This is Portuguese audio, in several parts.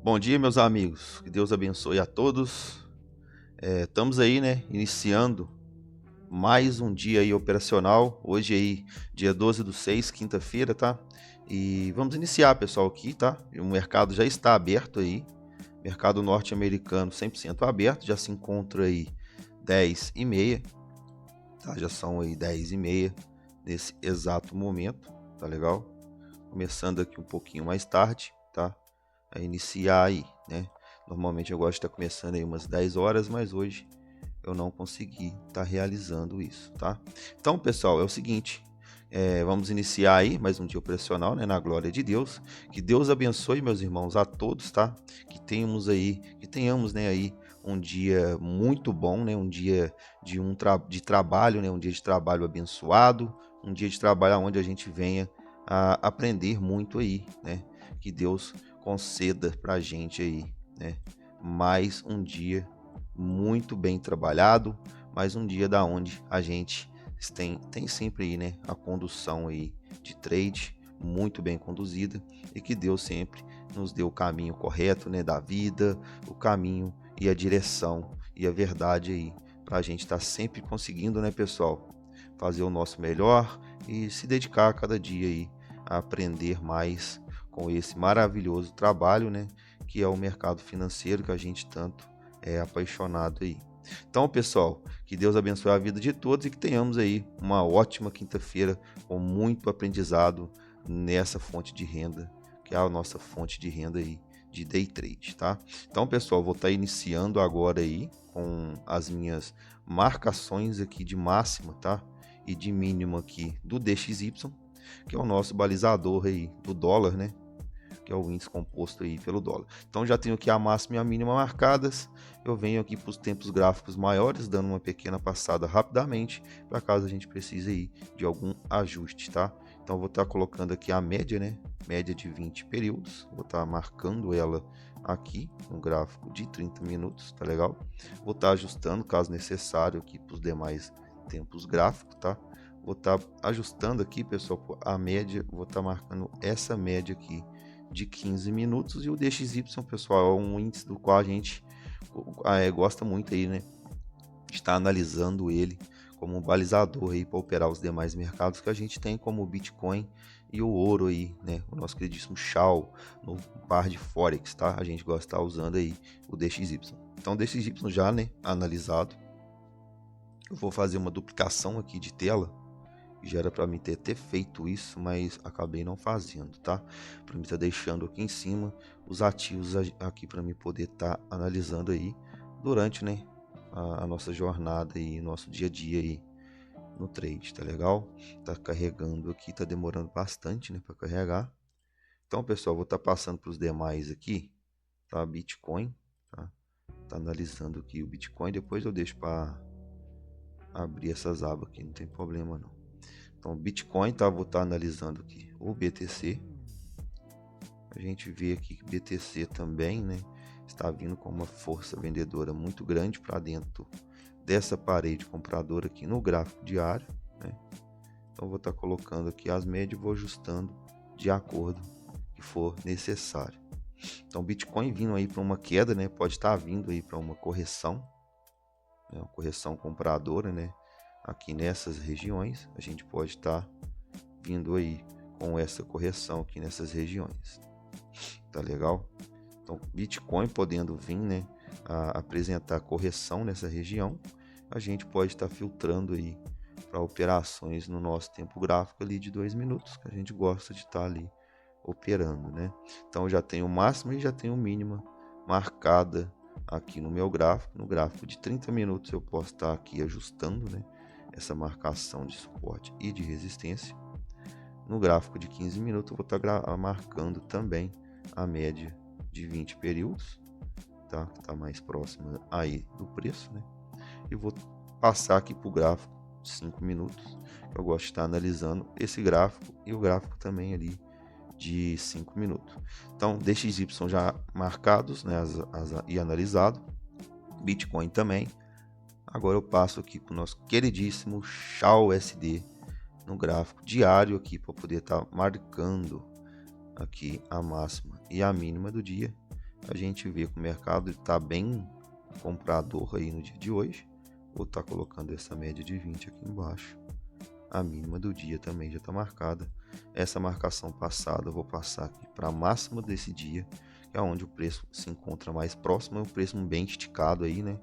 Bom dia, meus amigos. Que Deus abençoe a todos. Estamos aí, né? Iniciando mais um dia aí operacional. Hoje aí, dia 12/6, quinta-feira, tá? E vamos iniciar, pessoal, aqui, tá? O mercado já está aberto aí. Mercado norte-americano 100% aberto. Já se encontra aí 10h30, tá? Já são aí 10h30 nesse exato momento, tá legal? Começando aqui um pouquinho mais tarde, tá? A iniciar aí, né? Normalmente eu gosto de estar começando aí umas 10 horas, mas hoje eu não consegui estar realizando isso, tá? Então, pessoal, é o seguinte, vamos iniciar aí mais um dia operacional, né? Na glória de Deus. Que Deus abençoe, meus irmãos, a todos, tá? Que tenhamos, né, aí um dia muito bom, né? Um dia de trabalho, né? Um dia de trabalho abençoado, um dia de trabalho onde a gente venha a aprender muito aí, né? Que Deus conceda pra gente aí, né? Mais um dia muito bem trabalhado, mais um dia da onde a gente tem sempre aí, né, a condução aí de trade muito bem conduzida e que Deus sempre nos dê o caminho correto, né, da vida, o caminho e a direção e a verdade aí para a gente estar sempre conseguindo, né, pessoal, fazer o nosso melhor e se dedicar a cada dia aí a aprender mais com esse maravilhoso trabalho, né, que é o mercado financeiro que a gente tanto é apaixonado aí. Então, pessoal, que Deus abençoe a vida de todos e que tenhamos aí uma ótima quinta-feira com muito aprendizado nessa fonte de renda, que é a nossa fonte de renda aí de day trade, tá? Então, pessoal, vou estar iniciando agora aí com as minhas marcações aqui de máxima, tá? E de mínimo aqui do DXY, que é o nosso balizador aí do dólar, né? Que é o índice composto aí pelo dólar. Então já tenho aqui a máxima e a mínima marcadas. Eu venho aqui para os tempos gráficos maiores, dando uma pequena passada rapidamente, para caso a gente precise aí de algum ajuste, tá? Então vou estar colocando aqui a média, né? Média de 20 períodos. Vou estar marcando ela aqui no gráfico de 30 minutos, tá legal? Vou estar ajustando, caso necessário, aqui para os demais tempos gráficos, tá? Vou estar ajustando aqui, pessoal, a média, vou estar marcando essa média aqui de 15 minutos e o DXY, pessoal, é um índice do qual a gente gosta muito aí, né? Está analisando ele como um balizador aí para operar os demais mercados que a gente tem, como o Bitcoin e o ouro aí, né? O nosso queridíssimo Shao no par de Forex, tá? A gente gosta de estar usando aí o DXY. Então, o DXY já, né, analisado. Eu vou fazer uma duplicação aqui de tela. Já era para mim ter feito isso, mas acabei não fazendo, tá? Para mim tá deixando aqui em cima os ativos aqui para mim poder estar analisando aí durante, né, a nossa jornada e nosso dia a dia aí no trade, tá legal? Tá carregando aqui, tá demorando bastante, né, para carregar. Então, pessoal, vou estar passando para os demais aqui, tá? Bitcoin, tá? Tá analisando aqui o Bitcoin, depois eu deixo para abrir essas abas aqui, não tem problema não. Então, Bitcoin, tá? Vou estar analisando aqui o BTC. A gente vê aqui que BTC também, né, está vindo com uma força vendedora muito grande para dentro dessa parede compradora aqui no gráfico diário, né? Então, vou estar colocando aqui as médias e vou ajustando de acordo que for necessário. Então, Bitcoin vindo aí para uma queda, né? Pode estar vindo aí para uma correção, né? Uma correção compradora, né? Aqui nessas regiões, a gente pode estar vindo aí com essa correção aqui nessas regiões. Tá legal? Então, Bitcoin podendo vir, né, a apresentar correção nessa região, a gente pode estar filtrando aí para operações no nosso tempo gráfico ali de 2 minutos, que a gente gosta de estar ali operando, né? Então, eu já tenho máxima e já tenho mínima marcada aqui no meu gráfico. No gráfico de 30 minutos eu posso estar aqui ajustando, né, essa marcação de suporte e de resistência. No gráfico de 15 minutos eu vou estar marcando também a média de 20 períodos, tá? Que está mais próxima aí do preço, né? E vou passar aqui para o gráfico de 5 minutos, que eu gosto de estar analisando esse gráfico e o gráfico também ali de 5 minutos. Então, DXY já marcados, né, e analisado, Bitcoin também. Agora eu passo aqui para o nosso queridíssimo Shao USD no gráfico diário aqui para poder estar marcando aqui a máxima e a mínima do dia. a gente vê que o mercado está bem comprador aí no dia de hoje. Vou estar colocando essa média de 20 aqui embaixo. A mínima do dia também já está marcada. Essa marcação passada eu vou passar aqui para a máxima desse dia, que é onde o preço se encontra mais próximo, é um preço bem esticado aí, né?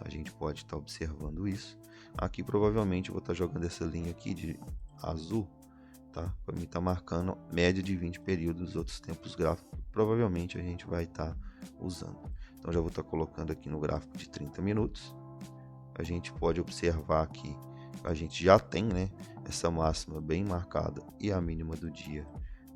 A gente pode estar observando isso. Aqui provavelmente eu vou estar jogando essa linha aqui de azul, tá? Para mim tá marcando média de 20 períodos dos outros tempos gráficos. Provavelmente a gente vai estar usando. Então já vou estar colocando aqui no gráfico de 30 minutos. A gente pode observar que a gente já tem, né, essa máxima bem marcada e a mínima do dia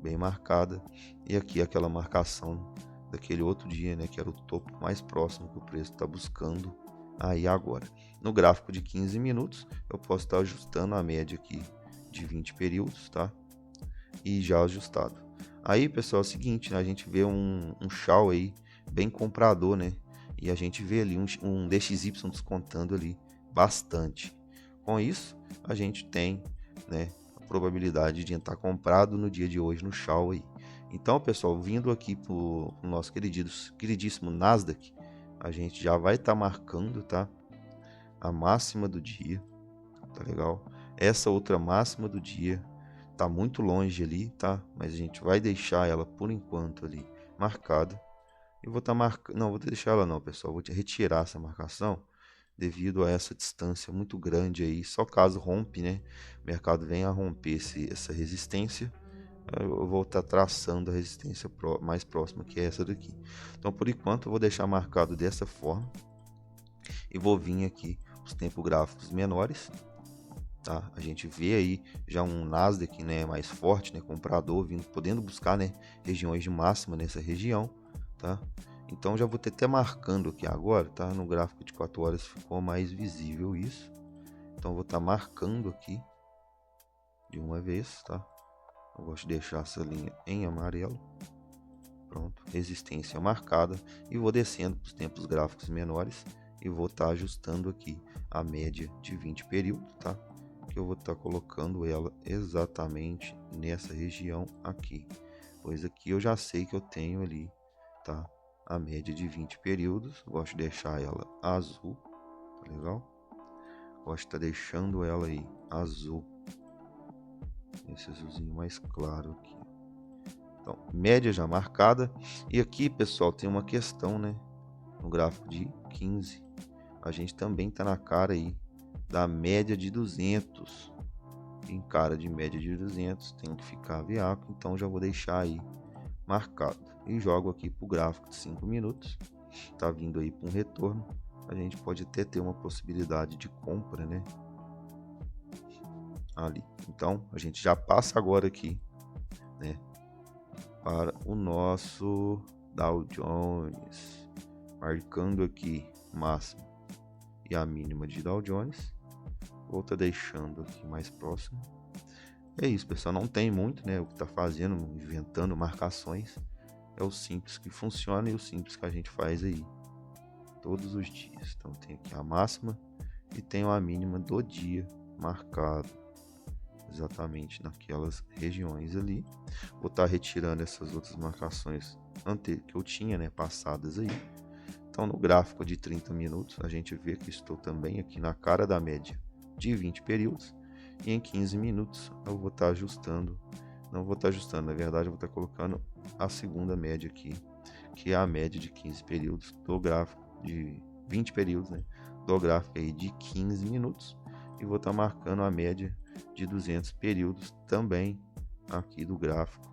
bem marcada. E aqui aquela marcação daquele outro dia, né, que era o topo mais próximo que o preço está buscando aí agora. No gráfico de 15 minutos, eu posso estar ajustando a média aqui de 20 períodos, tá? E já ajustado. Aí, pessoal, é o seguinte, né? A gente vê um Shao aí bem comprador, né? E a gente vê ali um DXY descontando ali bastante. Com isso, a gente tem, né, a probabilidade de entrar comprado no dia de hoje no Shao aí. Então, pessoal, vindo aqui para o nosso queridíssimo Nasdaq, a gente já vai estar marcando, tá? A máxima do dia, tá legal? Essa outra máxima do dia tá muito longe ali, tá? Mas a gente vai deixar ela por enquanto ali marcada. Eu vou estar marcando, não vou deixar ela não, pessoal. Vou retirar essa marcação devido a essa distância muito grande aí. Só caso rompe, né? O mercado venha a romper essa resistência, eu vou estar traçando a resistência mais próxima, que é essa daqui. Então, por enquanto, eu vou deixar marcado dessa forma e vou vir aqui os tempos gráficos menores. Tá? A gente vê aí já um Nasdaq, né, mais forte, né, comprador, vindo, podendo buscar, né, regiões de máxima nessa região, tá? Então já vou ter até marcando aqui agora, tá? No gráfico de 4 horas ficou mais visível isso. Então vou estar marcando aqui de uma vez, tá? Eu gosto de deixar essa linha em amarelo. Pronto, resistência marcada, e vou descendo para os tempos gráficos menores e vou estar ajustando aqui a média de 20 períodos, tá? Que eu vou estar colocando ela exatamente nessa região aqui, pois aqui eu já sei que eu tenho ali, tá? A média de 20 períodos, gosto de deixar ela azul, tá legal? Gosto de estar deixando ela aí azul, esse azulzinho mais claro aqui. Então, média já marcada. E aqui, pessoal, tem uma questão, né? No gráfico de 15, a gente também tá na cara aí da média de 200. Em cara de média de 200, tem que ficar veaco, então já vou deixar aí marcado. E jogo aqui pro gráfico de 5 minutos. Tá vindo aí para um retorno. A gente pode até ter uma possibilidade de compra, né? Ali. Então, a gente já passa agora aqui, né? Para o nosso Dow Jones, marcando aqui máximo e a mínima de Dow Jones. Vou estar deixando aqui mais próximo. É isso, pessoal, não tem muito, né, o que tá fazendo, inventando marcações. É o simples que funciona e o simples que a gente faz aí todos os dias. Então tem aqui a máxima e tem a mínima do dia marcado exatamente naquelas regiões ali. Vou estar retirando essas outras marcações que eu tinha, né, passadas aí. Então no gráfico de 30 minutos a gente vê que estou também aqui na cara da média de 20 períodos, e em 15 minutos eu vou estar ajustando, não vou estar ajustando, na verdade eu vou estar colocando a segunda média aqui, que é a média de 15 períodos do gráfico de 20 períodos, né, do gráfico aí de 15 minutos, e vou estar marcando a média de 200 períodos também aqui do gráfico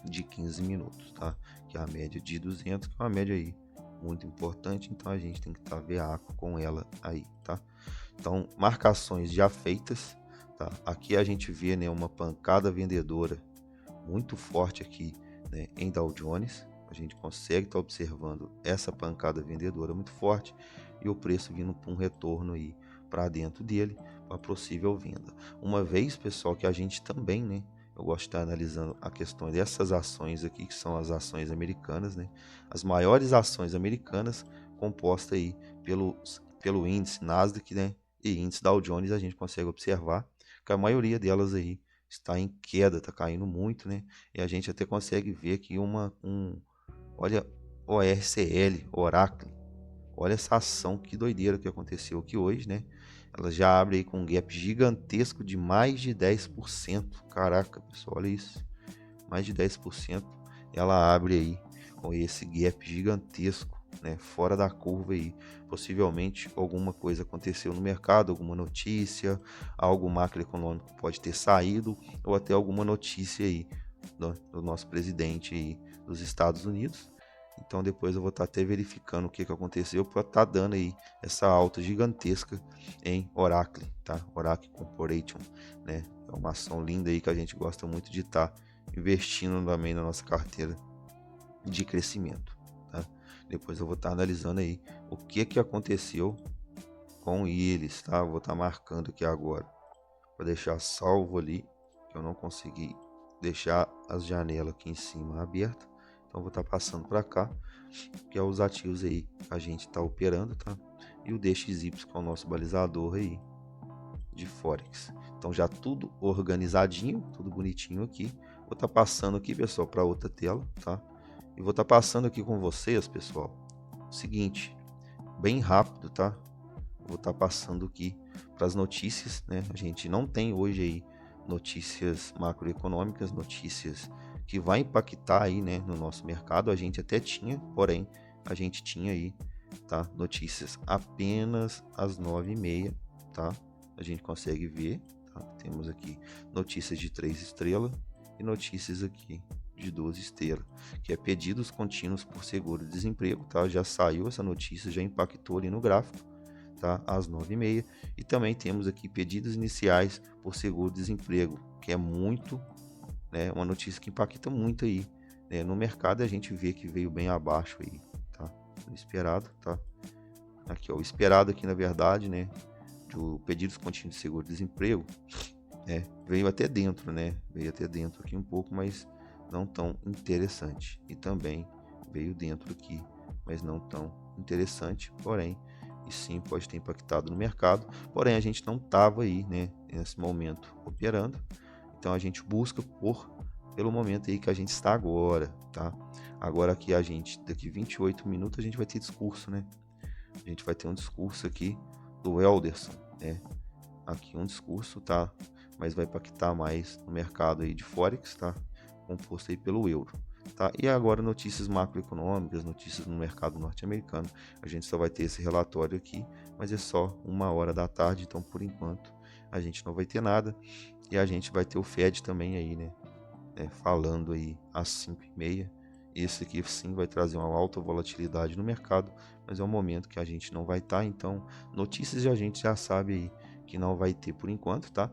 de 15 minutos, tá? Que é a média de 200, que é uma média aí muito importante, então a gente tem que estar veaco com ela aí, tá? Então, marcações já feitas, tá? Aqui a gente vê, né, uma pancada vendedora muito forte aqui, né, em Dow Jones. A gente consegue estar observando essa pancada vendedora muito forte e o preço vindo para um retorno aí para dentro dele, para possível venda. Uma vez, pessoal, que a gente também, né, eu gosto de estar analisando a questão dessas ações aqui, que são as ações americanas, né? As maiores ações americanas compostas aí pelo índice Nasdaq, né? E índice Dow Jones, a gente consegue observar que a maioria delas aí está em queda, está caindo muito, né? E a gente até consegue ver aqui olha ORCL, Oracle. Olha essa ação, que doideira que aconteceu aqui hoje, né? Ela já abre aí com um gap gigantesco de mais de 10%. Caraca, pessoal, olha isso. Mais de 10% ela abre aí com esse gap gigantesco, né? Fora da curva aí. Possivelmente alguma coisa aconteceu no mercado, alguma notícia, algo macroeconômico pode ter saído, ou até alguma notícia aí do nosso presidente aí dos Estados Unidos. Então depois eu vou estar até verificando o que aconteceu para estar dando aí essa alta gigantesca em Oracle, tá? Oracle Corporation, né? É uma ação linda aí que a gente gosta muito de estar investindo também na nossa carteira de crescimento, tá? Depois eu vou estar analisando aí o que aconteceu com eles, tá? Eu vou estar marcando aqui agora para deixar salvo ali, que eu não consegui deixar as janelas aqui em cima abertas. Então vou estar passando para cá, que é os ativos aí que a gente está operando, tá? E o DXY, que é o nosso balizador aí de Forex. Então já tudo organizadinho, tudo bonitinho aqui. Vou estar passando aqui, pessoal, para outra tela, tá? E vou estar passando aqui com vocês, pessoal, o seguinte, bem rápido, tá? Vou estar passando aqui para as notícias, né? A gente não tem hoje aí notícias macroeconômicas, notícias que vai impactar aí, né, no nosso mercado. A gente até tinha, porém, a gente tinha aí, tá? Notícias apenas às 9h30, tá? A gente consegue ver, tá? Temos aqui notícias de 3 estrelas e notícias aqui de 12 estrelas, que é pedidos contínuos por seguro-desemprego, tá? Já saiu essa notícia, já impactou ali no gráfico, tá? Às 9h30. E também temos aqui pedidos iniciais por seguro-desemprego, que é muito, né, uma notícia que impacta muito aí, né? No mercado a gente vê que veio bem abaixo aí, tá? O esperado, tá? Aqui, ó, o esperado aqui, na verdade, né, do pedidos contínuos de seguro-desemprego, veio até dentro, né? Veio até dentro aqui um pouco, mas não tão interessante. E também veio dentro aqui, mas não tão interessante, porém, e sim pode ter impactado no mercado, porém a gente não estava aí, né, nesse momento operando, então a gente busca pelo momento aí que a gente está agora, tá? Agora aqui a gente, daqui 28 minutos a gente vai ter discurso, né? A gente vai ter um discurso aqui do Elderson, né? Aqui um discurso, tá? Mas vai impactar mais no mercado aí de Forex, tá? Composto aí pelo euro, tá? E agora notícias macroeconômicas, notícias no mercado norte-americano. A gente só vai ter esse relatório aqui, mas é só 1h da tarde, então por enquanto a gente não vai ter nada. E a gente vai ter o Fed também aí, né? Falando aí às 5h30. Esse aqui sim vai trazer uma alta volatilidade no mercado, mas é um momento que a gente não vai estar, então notícias a gente já sabe aí que não vai ter por enquanto, tá?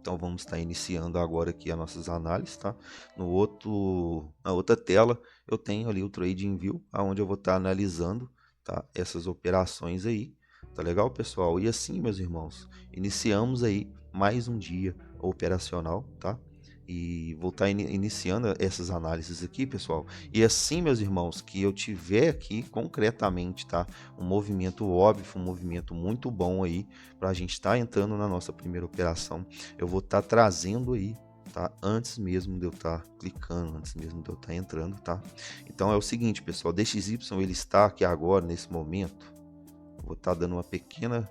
Então vamos estar iniciando agora aqui as nossas análises, tá? Na outra tela eu tenho ali o TradingView, onde eu vou estar analisando, tá, essas operações aí. Tá legal, pessoal? E assim, meus irmãos, iniciamos aí mais um dia operacional, tá? E vou estar iniciando essas análises aqui, pessoal. E assim, meus irmãos, que eu tiver aqui concretamente, tá, um movimento óbvio, um movimento muito bom aí para a gente estar entrando na nossa primeira operação, eu vou estar trazendo aí, tá, antes mesmo de eu estar clicando, antes mesmo de eu estar entrando, tá? Então é o seguinte, pessoal, DXY ele está aqui agora nesse momento. Vou estar dando uma pequena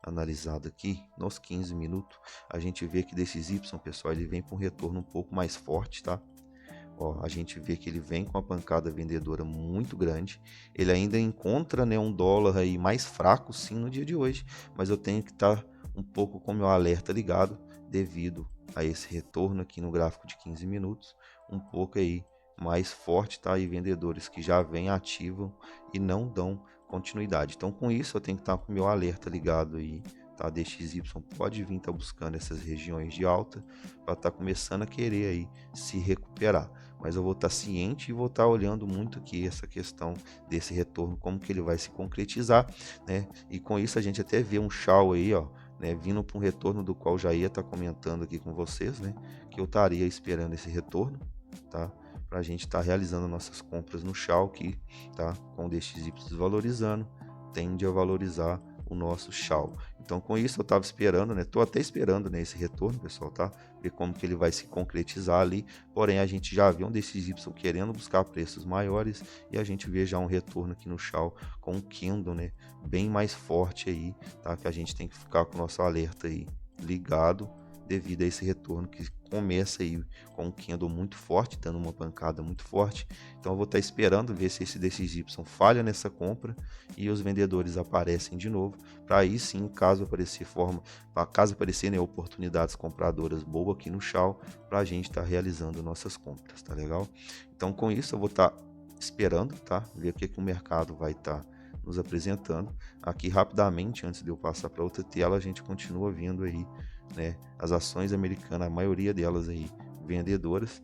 analisado aqui nos 15 minutos, a gente vê que desses Y, pessoal, ele vem com um retorno um pouco mais forte, tá? Ó, a gente vê que ele vem com uma pancada vendedora muito grande, ele ainda encontra, né, um dólar aí mais fraco sim no dia de hoje, mas eu tenho que estar um pouco com meu alerta ligado devido a esse retorno aqui no gráfico de 15 minutos, um pouco aí mais forte, tá? E vendedores que já vêm ativam e não dão continuidade. Então com isso eu tenho que estar com o meu alerta ligado aí, tá? DXY pode vir estar buscando essas regiões de alta para estar começando a querer aí se recuperar, mas eu vou estar ciente e vou estar olhando muito aqui essa questão desse retorno, como que ele vai se concretizar, né? E com isso a gente até vê um chau aí, ó, né, vindo para um retorno do qual já ia estar comentando aqui com vocês, né, que eu estaria esperando esse retorno, tá? Para a gente estar realizando nossas compras no chau, que tá com o DXY desvalorizando, tende a valorizar o nosso chau. Então, com isso, eu estava esperando, né? Tô até esperando, né, esse retorno, pessoal, tá? Ver como que ele vai se concretizar ali. Porém, a gente já vê um DXY querendo buscar preços maiores e a gente vê já um retorno aqui no Shao com um candle, né, bem mais forte aí, tá? Que a gente tem que ficar com o nosso alerta aí ligado devido a esse retorno que começa aí com um candle muito forte, dando uma pancada muito forte. Então eu vou estar esperando ver se esse DXY falha nessa compra e os vendedores aparecem de novo, para aí sim, caso aparecer, né, oportunidades compradoras boas aqui no Shao, para a gente estar realizando nossas compras, tá legal? Então com isso eu vou estar esperando, tá? Ver o que o mercado vai estar nos apresentando. Aqui rapidamente, antes de eu passar para outra tela, a gente continua vendo aí, né, as ações americanas, a maioria delas aí vendedoras,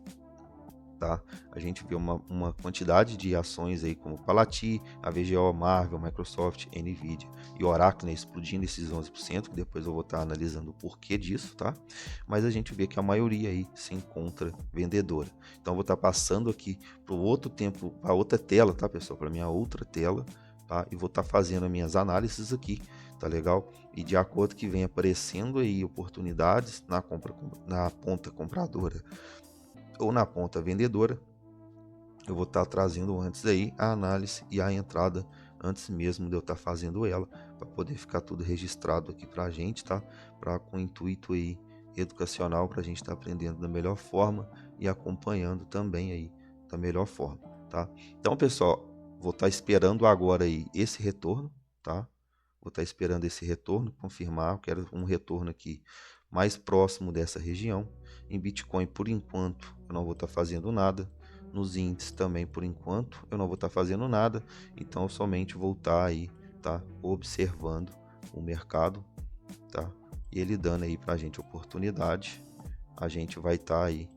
tá? A gente vê uma quantidade de ações aí como Palati, a VGO, Marvel, Microsoft, Nvidia e Oracle, né, explodindo esses 11%, que depois eu vou estar analisando o porquê disso, tá? Mas a gente vê que a maioria aí se encontra vendedora. Então eu vou estar passando aqui para o outro tempo, para outra tela, tá, pessoal? Para minha outra tela, tá? E vou estar fazendo as minhas análises aqui, tá legal? E de acordo que vem aparecendo aí oportunidades na ponta compradora ou na ponta vendedora, eu vou estar trazendo antes aí a análise e a entrada antes mesmo de eu estar fazendo ela, para poder ficar tudo registrado aqui para a gente, tá? Com intuito aí educacional, para a gente estar aprendendo da melhor forma e acompanhando também aí da melhor forma, tá? Então, pessoal, vou estar esperando agora aí esse retorno, tá? Vou estar esperando esse retorno, confirmar, eu quero um retorno aqui mais próximo dessa região. Em Bitcoin, por enquanto, eu não vou estar fazendo nada. Nos índices também, por enquanto, eu não vou estar fazendo nada. Então, eu somente vou estar aí, tá? Observando o mercado, tá? E ele dando aí pra gente oportunidade, a gente vai estar aí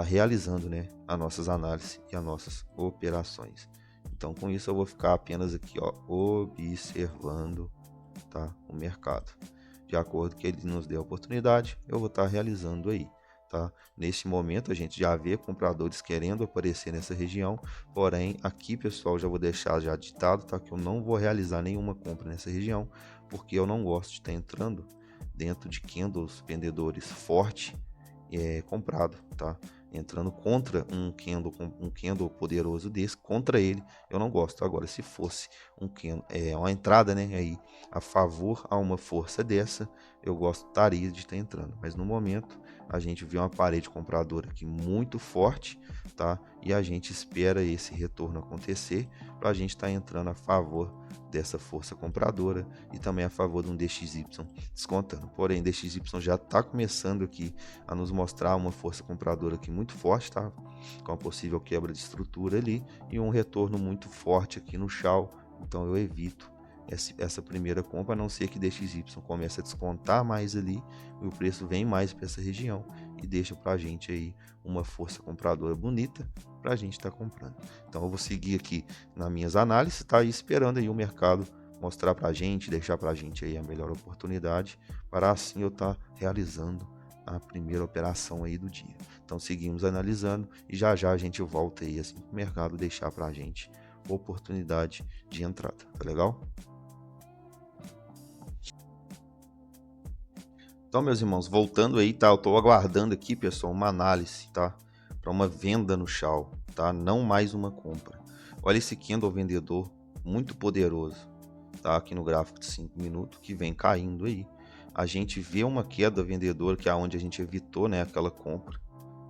realizando, né, as nossas análises e as nossas operações. Então, com isso eu vou ficar apenas aqui, ó, observando, tá, o mercado. De acordo que ele nos dê a oportunidade, eu vou estar realizando aí, tá? Neste momento a gente já vê compradores querendo aparecer nessa região, porém aqui, pessoal, já vou deixar já ditado, tá, que eu não vou realizar nenhuma compra nessa região, porque eu não gosto de estar entrando dentro de candles vendedores forte comprado, tá? Entrando contra um candle poderoso desse, contra ele, eu não gosto. Agora, se fosse uma entrada, né, aí a favor a uma força dessa, eu gostaria de estar entrando. Mas no momento, a gente vê uma parede compradora aqui muito forte, tá? E a gente espera esse retorno acontecer para a gente estar entrando a favor dessa força compradora e também a favor de um DXY descontando. Porém, DXY já está começando aqui a nos mostrar uma força compradora aqui muito forte, tá? Com a possível quebra de estrutura ali e um retorno muito forte aqui no Shao. Então eu evito essa primeira compra, a não ser que DXY comece a descontar mais ali e o preço vem mais para essa região e deixa para a gente aí uma força compradora bonita para a gente estar comprando. Então eu vou seguir aqui nas minhas análises, tá? E esperando aí o mercado mostrar para a gente, deixar para a gente aí a melhor oportunidade para assim eu estar realizando a primeira operação aí do dia. Então seguimos analisando e já já a gente volta aí assim que o mercado deixar para a gente oportunidade de entrada, tá legal? Então, meus irmãos, voltando aí, tá? Eu tô aguardando aqui, pessoal, uma análise, tá? Para uma venda no Shao, tá? Não mais uma compra. Olha esse candle vendedor muito poderoso, tá? Aqui no gráfico de 5 minutos, que vem caindo aí. A gente vê uma queda vendedora, que é onde a gente evitou, né, aquela compra.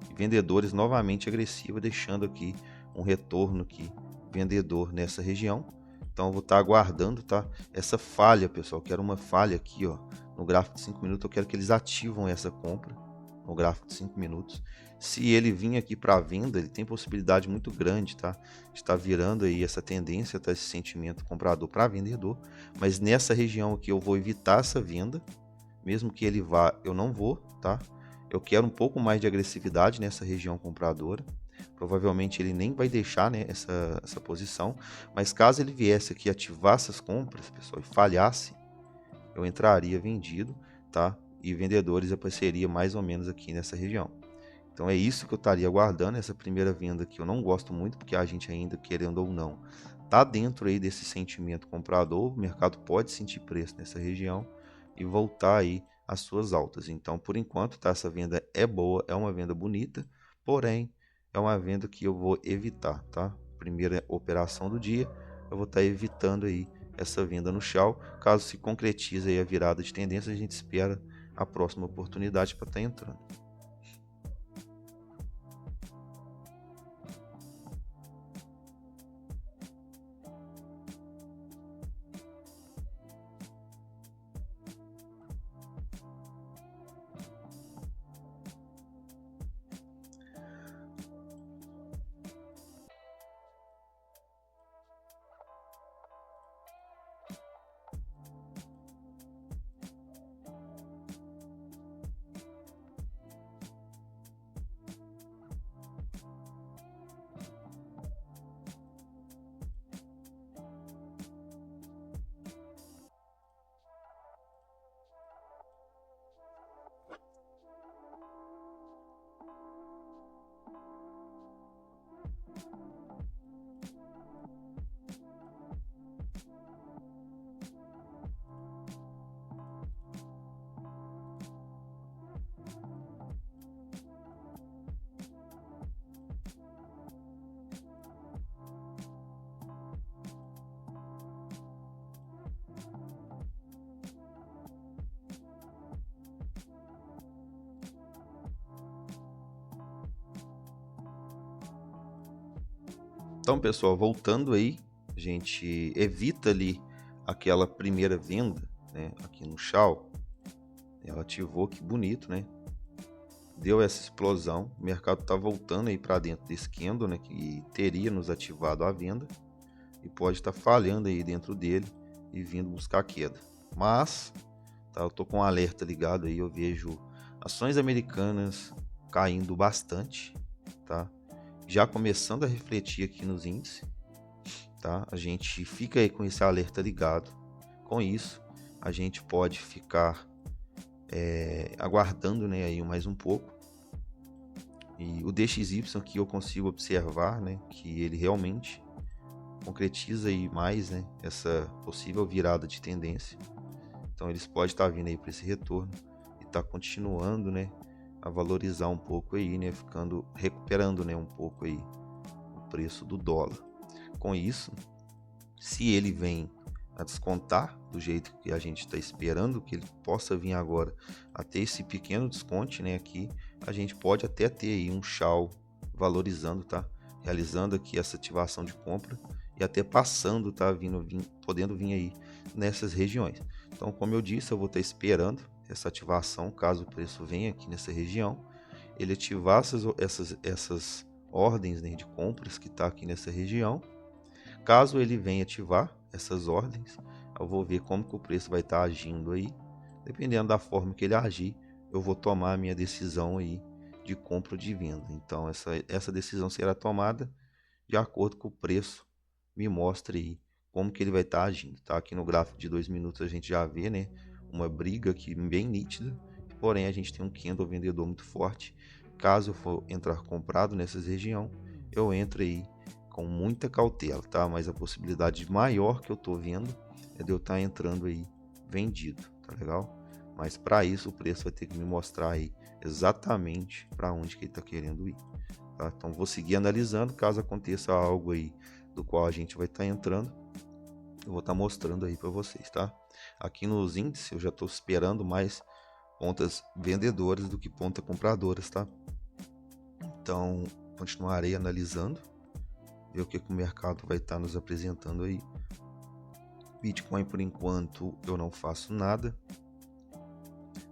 E vendedores novamente agressivos, deixando aqui um retorno aqui vendedor nessa região. Então eu vou estar aguardando, tá? Essa falha, pessoal, quero uma falha aqui, ó, no gráfico de 5 minutos, eu quero que eles ativam essa compra no gráfico de 5 minutos. Se ele vir aqui para venda, ele tem possibilidade muito grande, tá? Está virando aí essa tendência, tá? Esse sentimento comprador para vendedor, mas nessa região aqui eu vou evitar essa venda, mesmo que ele vá, eu não vou, tá? Eu quero um pouco mais de agressividade nessa região compradora. Provavelmente ele nem vai deixar, né, essa posição, mas caso ele viesse aqui ativar essas compras, pessoal, e falhasse, eu entraria vendido, tá? E vendedores apareceria mais ou menos aqui nessa região. Então é isso que eu estaria aguardando, essa primeira venda aqui eu não gosto muito, porque a gente ainda, querendo ou não, tá dentro aí desse sentimento comprador, o mercado pode sentir preço nessa região, e voltar aí às suas altas. Então, por enquanto, tá, essa venda é boa, é uma venda bonita, porém é uma venda que eu vou evitar, tá? Primeira operação do dia, eu vou estar evitando aí essa venda no Shao. Caso se concretize aí a virada de tendência, a gente espera a próxima oportunidade para estar entrando. Então, pessoal, voltando aí, a gente evita ali aquela primeira venda, né, aqui no Shao. Ela ativou, que bonito, né? Deu essa explosão, o mercado está voltando aí para dentro desse candle, né, que teria nos ativado a venda e pode estar falhando aí dentro dele e vindo buscar queda. Mas, tá, eu tô com um alerta ligado aí, eu vejo ações americanas caindo bastante, tá? Já começando a refletir aqui nos índices, tá? A gente fica aí com esse alerta ligado. Com isso, a gente pode ficar aguardando, né, aí mais um pouco. E o DXY que eu consigo observar, né, que ele realmente concretiza aí mais, né, essa possível virada de tendência. Então eles podem estar vindo aí para esse retorno e tá continuando, né, a valorizar um pouco aí, né, recuperando, né, um pouco aí o preço do dólar. Com isso, se ele vem a descontar do jeito que a gente está esperando que ele possa vir agora a ter esse pequeno desconto, né, aqui, a gente pode até ter aí um Shao valorizando, tá? Realizando aqui essa ativação de compra e até passando, tá? Podendo vir aí nessas regiões. Então, como eu disse, eu vou estar esperando essa ativação, caso o preço venha aqui nessa região, ele ativar essas ordens, né, de compras que está aqui nessa região. Caso ele venha ativar essas ordens, eu vou ver como que o preço vai estar agindo aí. Dependendo da forma que ele agir, eu vou tomar a minha decisão aí de compra ou de venda. Então essa decisão será tomada de acordo com o preço me mostra aí como que ele vai estar agindo, tá? Aqui no gráfico de 2 minutos a gente já vê, né, uma briga aqui bem nítida, porém a gente tem um candle vendedor muito forte. Caso eu for entrar comprado nessas região, eu entro aí com muita cautela, tá? Mas a possibilidade maior que eu tô vendo é de eu estar entrando aí vendido, tá legal? Mas para isso o preço vai ter que me mostrar aí exatamente para onde que ele está querendo ir, tá? Então vou seguir analisando, caso aconteça algo aí do qual a gente vai estar entrando, eu vou estar mostrando aí para vocês, tá? Aqui nos índices eu já estou esperando mais pontas vendedoras do que pontas compradoras, tá? Então continuarei analisando, ver o que o mercado vai estar nos apresentando aí. Bitcoin por enquanto eu não faço nada.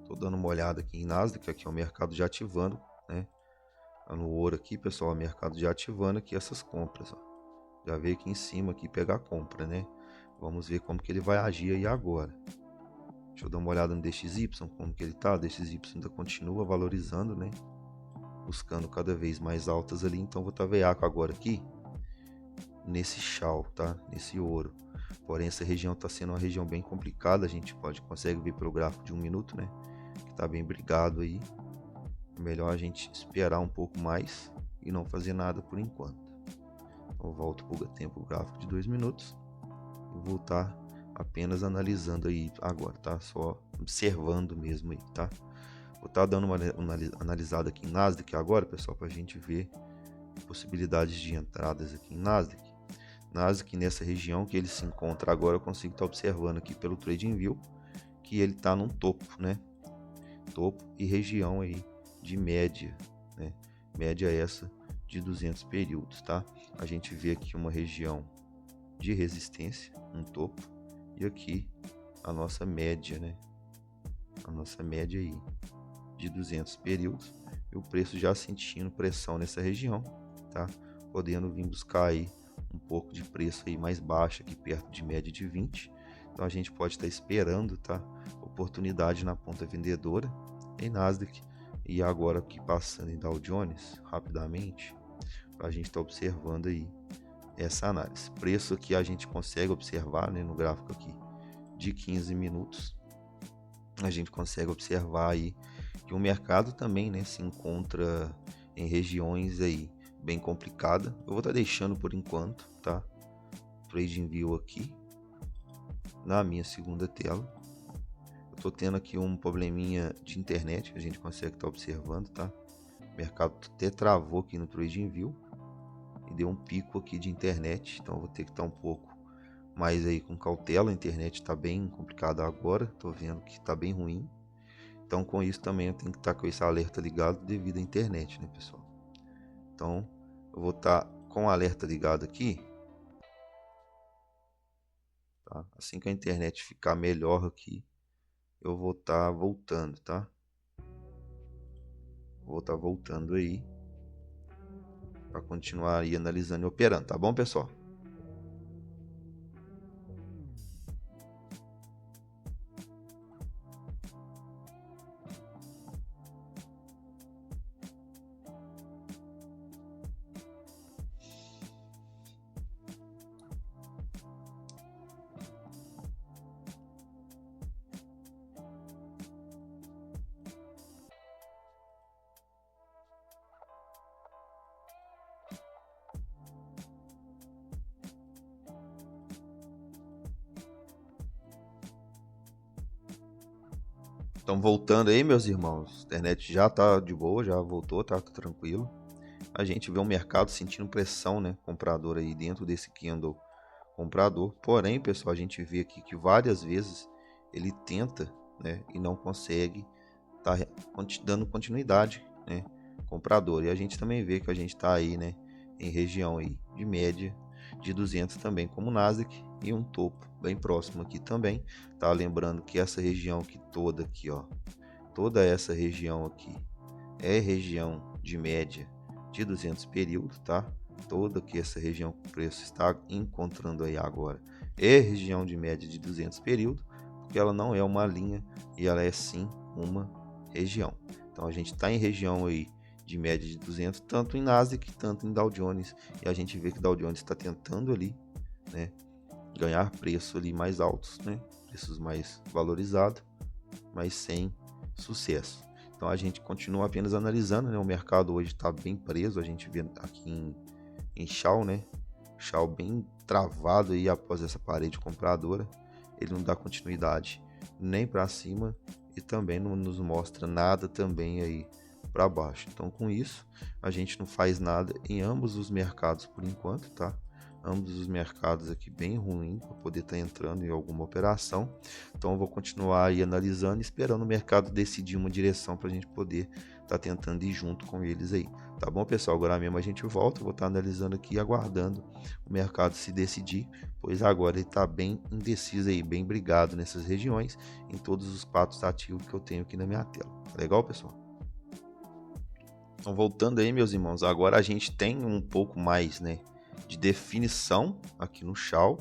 Tô dando uma olhada aqui em Nasdaq, aqui é o mercado já ativando, né? No ouro aqui, pessoal, o mercado já ativando aqui essas compras, ó. Já veio aqui em cima aqui pegar a compra, né? Vamos ver como que ele vai agir aí agora. Deixa eu dar uma olhada no DXY, como que ele tá. O DXY ainda continua valorizando, né? Buscando cada vez mais altas ali. Então vou estar veaco agora aqui nesse Shao, tá? Nesse ouro. Porém essa região está sendo uma região bem complicada. A gente consegue ver pelo gráfico de 1 minuto, né? Que tá bem brigado aí. É melhor a gente esperar um pouco mais e não fazer nada por enquanto. Eu volto por tempo gráfico de 2 minutos e voltar apenas analisando aí agora, tá? Só observando mesmo aí, tá? Vou estar dando uma analisada aqui em Nasdaq agora, pessoal, para a gente ver possibilidades de entradas aqui em Nasdaq. Nasdaq nessa região que ele se encontra agora, eu consigo estar observando aqui pelo TradingView que ele está num topo, né? Topo e região aí de média, né? Média essa de 200 períodos, tá? A gente vê aqui uma região de resistência, um topo, e aqui a nossa média, né? A nossa média aí de 200 períodos, e o preço já sentindo pressão nessa região, tá? Podendo vir buscar aí um pouco de preço aí mais baixo, aqui perto de média de 20. Então a gente pode estar esperando, tá? Oportunidade na ponta vendedora em Nasdaq, e agora aqui passando em Dow Jones rapidamente, para a gente estar observando aí essa análise. Preço aqui a gente consegue observar, né, no gráfico aqui de 15 minutos, a gente consegue observar aí que o mercado também, né, se encontra em regiões aí bem complicada. Eu vou estar deixando por enquanto, tá? TradingView aqui na minha segunda tela. Eu tô tendo aqui um probleminha de internet que a gente consegue estar observando, tá? O mercado até travou aqui no TradingView e deu um pico aqui de internet, então eu vou ter que estar um pouco mais aí com cautela. A internet está bem complicada agora, tô vendo que está bem ruim. Então, com isso também eu tenho que estar com esse alerta ligado devido à internet, né, pessoal? Então, eu vou estar com o alerta ligado aqui, tá? Assim que a internet ficar melhor aqui, eu vou estar voltando, tá? Vou estar voltando aí para continuar aí analisando e operando, tá bom, pessoal? Então, voltando aí, meus irmãos, a internet já tá de boa, já voltou, tá tranquilo. A gente vê o mercado sentindo pressão, né, compradora aí dentro desse candle comprador. Porém, pessoal, a gente vê aqui que várias vezes ele tenta, né, e não consegue tá dando continuidade, né, comprador. E a gente também vê que a gente tá aí, né, em região aí de média de 200 também, como o Nasdaq, e um topo bem próximo aqui também, tá? Lembrando que essa região aqui toda aqui, ó, toda essa região aqui é região de média de 200 períodos, tá? Toda que essa região que o preço está encontrando aí agora é região de média de 200 períodos, porque ela não é uma linha e ela é sim uma região. Então a gente está em região aí de média de 200, tanto em Nasdaq, tanto em Dow Jones, e a gente vê que Dow Jones está tentando ali, né, ganhar preço ali mais altos, né, preços mais valorizados, mas sem sucesso. Então a gente continua apenas analisando, né? O mercado hoje está bem preso, a gente vê aqui em Shao, né? Shao bem travado aí após essa parede compradora. Ele não dá continuidade nem para cima e também não nos mostra nada também aí para baixo. Então com isso a gente não faz nada em ambos os mercados por enquanto, tá? Ambos os mercados aqui bem ruim para poder estar entrando em alguma operação. Então eu vou continuar aí analisando, esperando o mercado decidir uma direção para a gente poder estar tentando ir junto com eles aí. Tá bom, pessoal? Agora mesmo a gente volta, eu vou estar analisando aqui e aguardando o mercado se decidir, pois agora ele está bem indeciso aí, bem brigado nessas regiões, em todos os patos ativos que eu tenho aqui na minha tela. Tá legal, pessoal? Então voltando aí, meus irmãos, agora a gente tem um pouco mais, né, de definição aqui no Shao,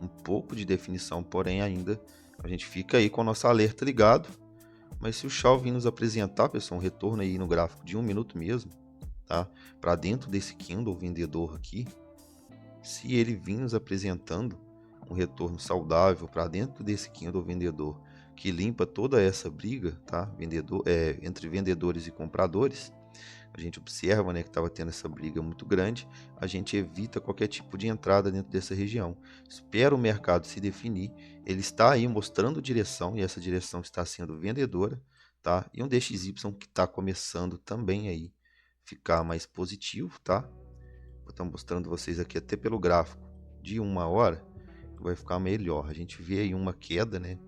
um pouco de definição, porém ainda a gente fica aí com o nosso alerta ligado. Mas se o Shao vir nos apresentar, pessoal, um retorno aí no gráfico de 1 minuto mesmo, tá? Para dentro desse candle vendedor aqui, se ele vir nos apresentando um retorno saudável para dentro desse candle vendedor que limpa toda essa briga, tá? Entre vendedores e compradores, a gente observa, né, que estava tendo essa briga muito grande, a gente evita qualquer tipo de entrada dentro dessa região. Espera o mercado se definir, ele está aí mostrando direção, e essa direção está sendo vendedora, tá? E um DXY que está começando também aí ficar mais positivo, tá? Vou estar mostrando vocês aqui até pelo gráfico de 1 hora, vai ficar melhor. A gente vê aí uma queda, né?